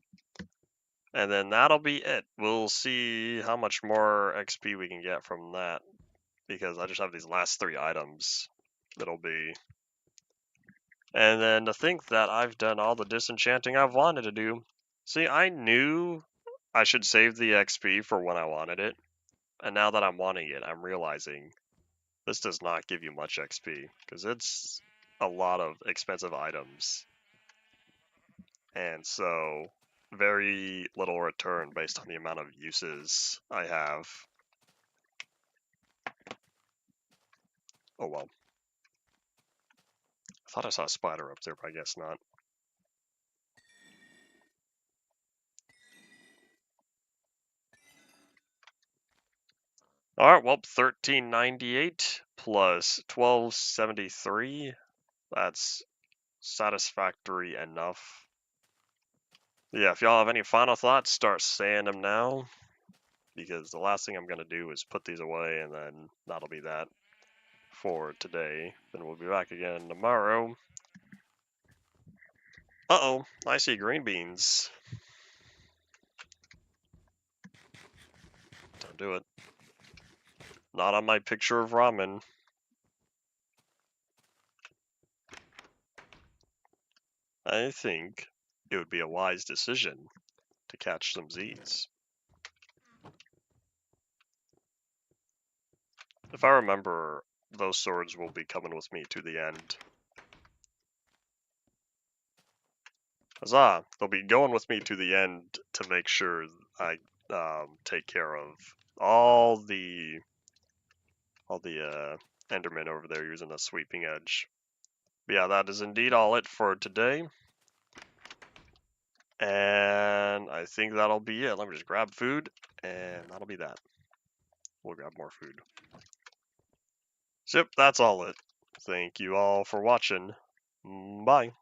And then that'll be it. We'll see how much more XP we can get from that, because I just have these last 3 items that'll be. And then to think that I've done all the disenchanting I've wanted to do. See, I knew I should save the XP for when I wanted it, and now that I'm wanting it, I'm realizing this does not give you much XP, because it's a lot of expensive items. And so, very little return based on the amount of uses I have. Oh well. I thought I saw a spider up there, but I guess not. Alright, well, 1398 plus 1273. That's satisfactory enough. Yeah, if y'all have any final thoughts, start saying them now. Because the last thing I'm going to do is put these away, and then that'll be that for today. Then we'll be back again tomorrow. Uh-oh, I see green beans. Don't do it. Not on my picture of ramen. I think it would be a wise decision to catch some Z's. If I remember, those swords will be coming with me to the end. Huzzah! They'll be going with me to the end to make sure I take care of all the Endermen over there using the sweeping edge. But yeah, that is indeed all it for today. And I think that'll be it. Let me just grab food, and that'll be that. We'll grab more food. So, yep, that's all it. Thank you all for watching. Bye.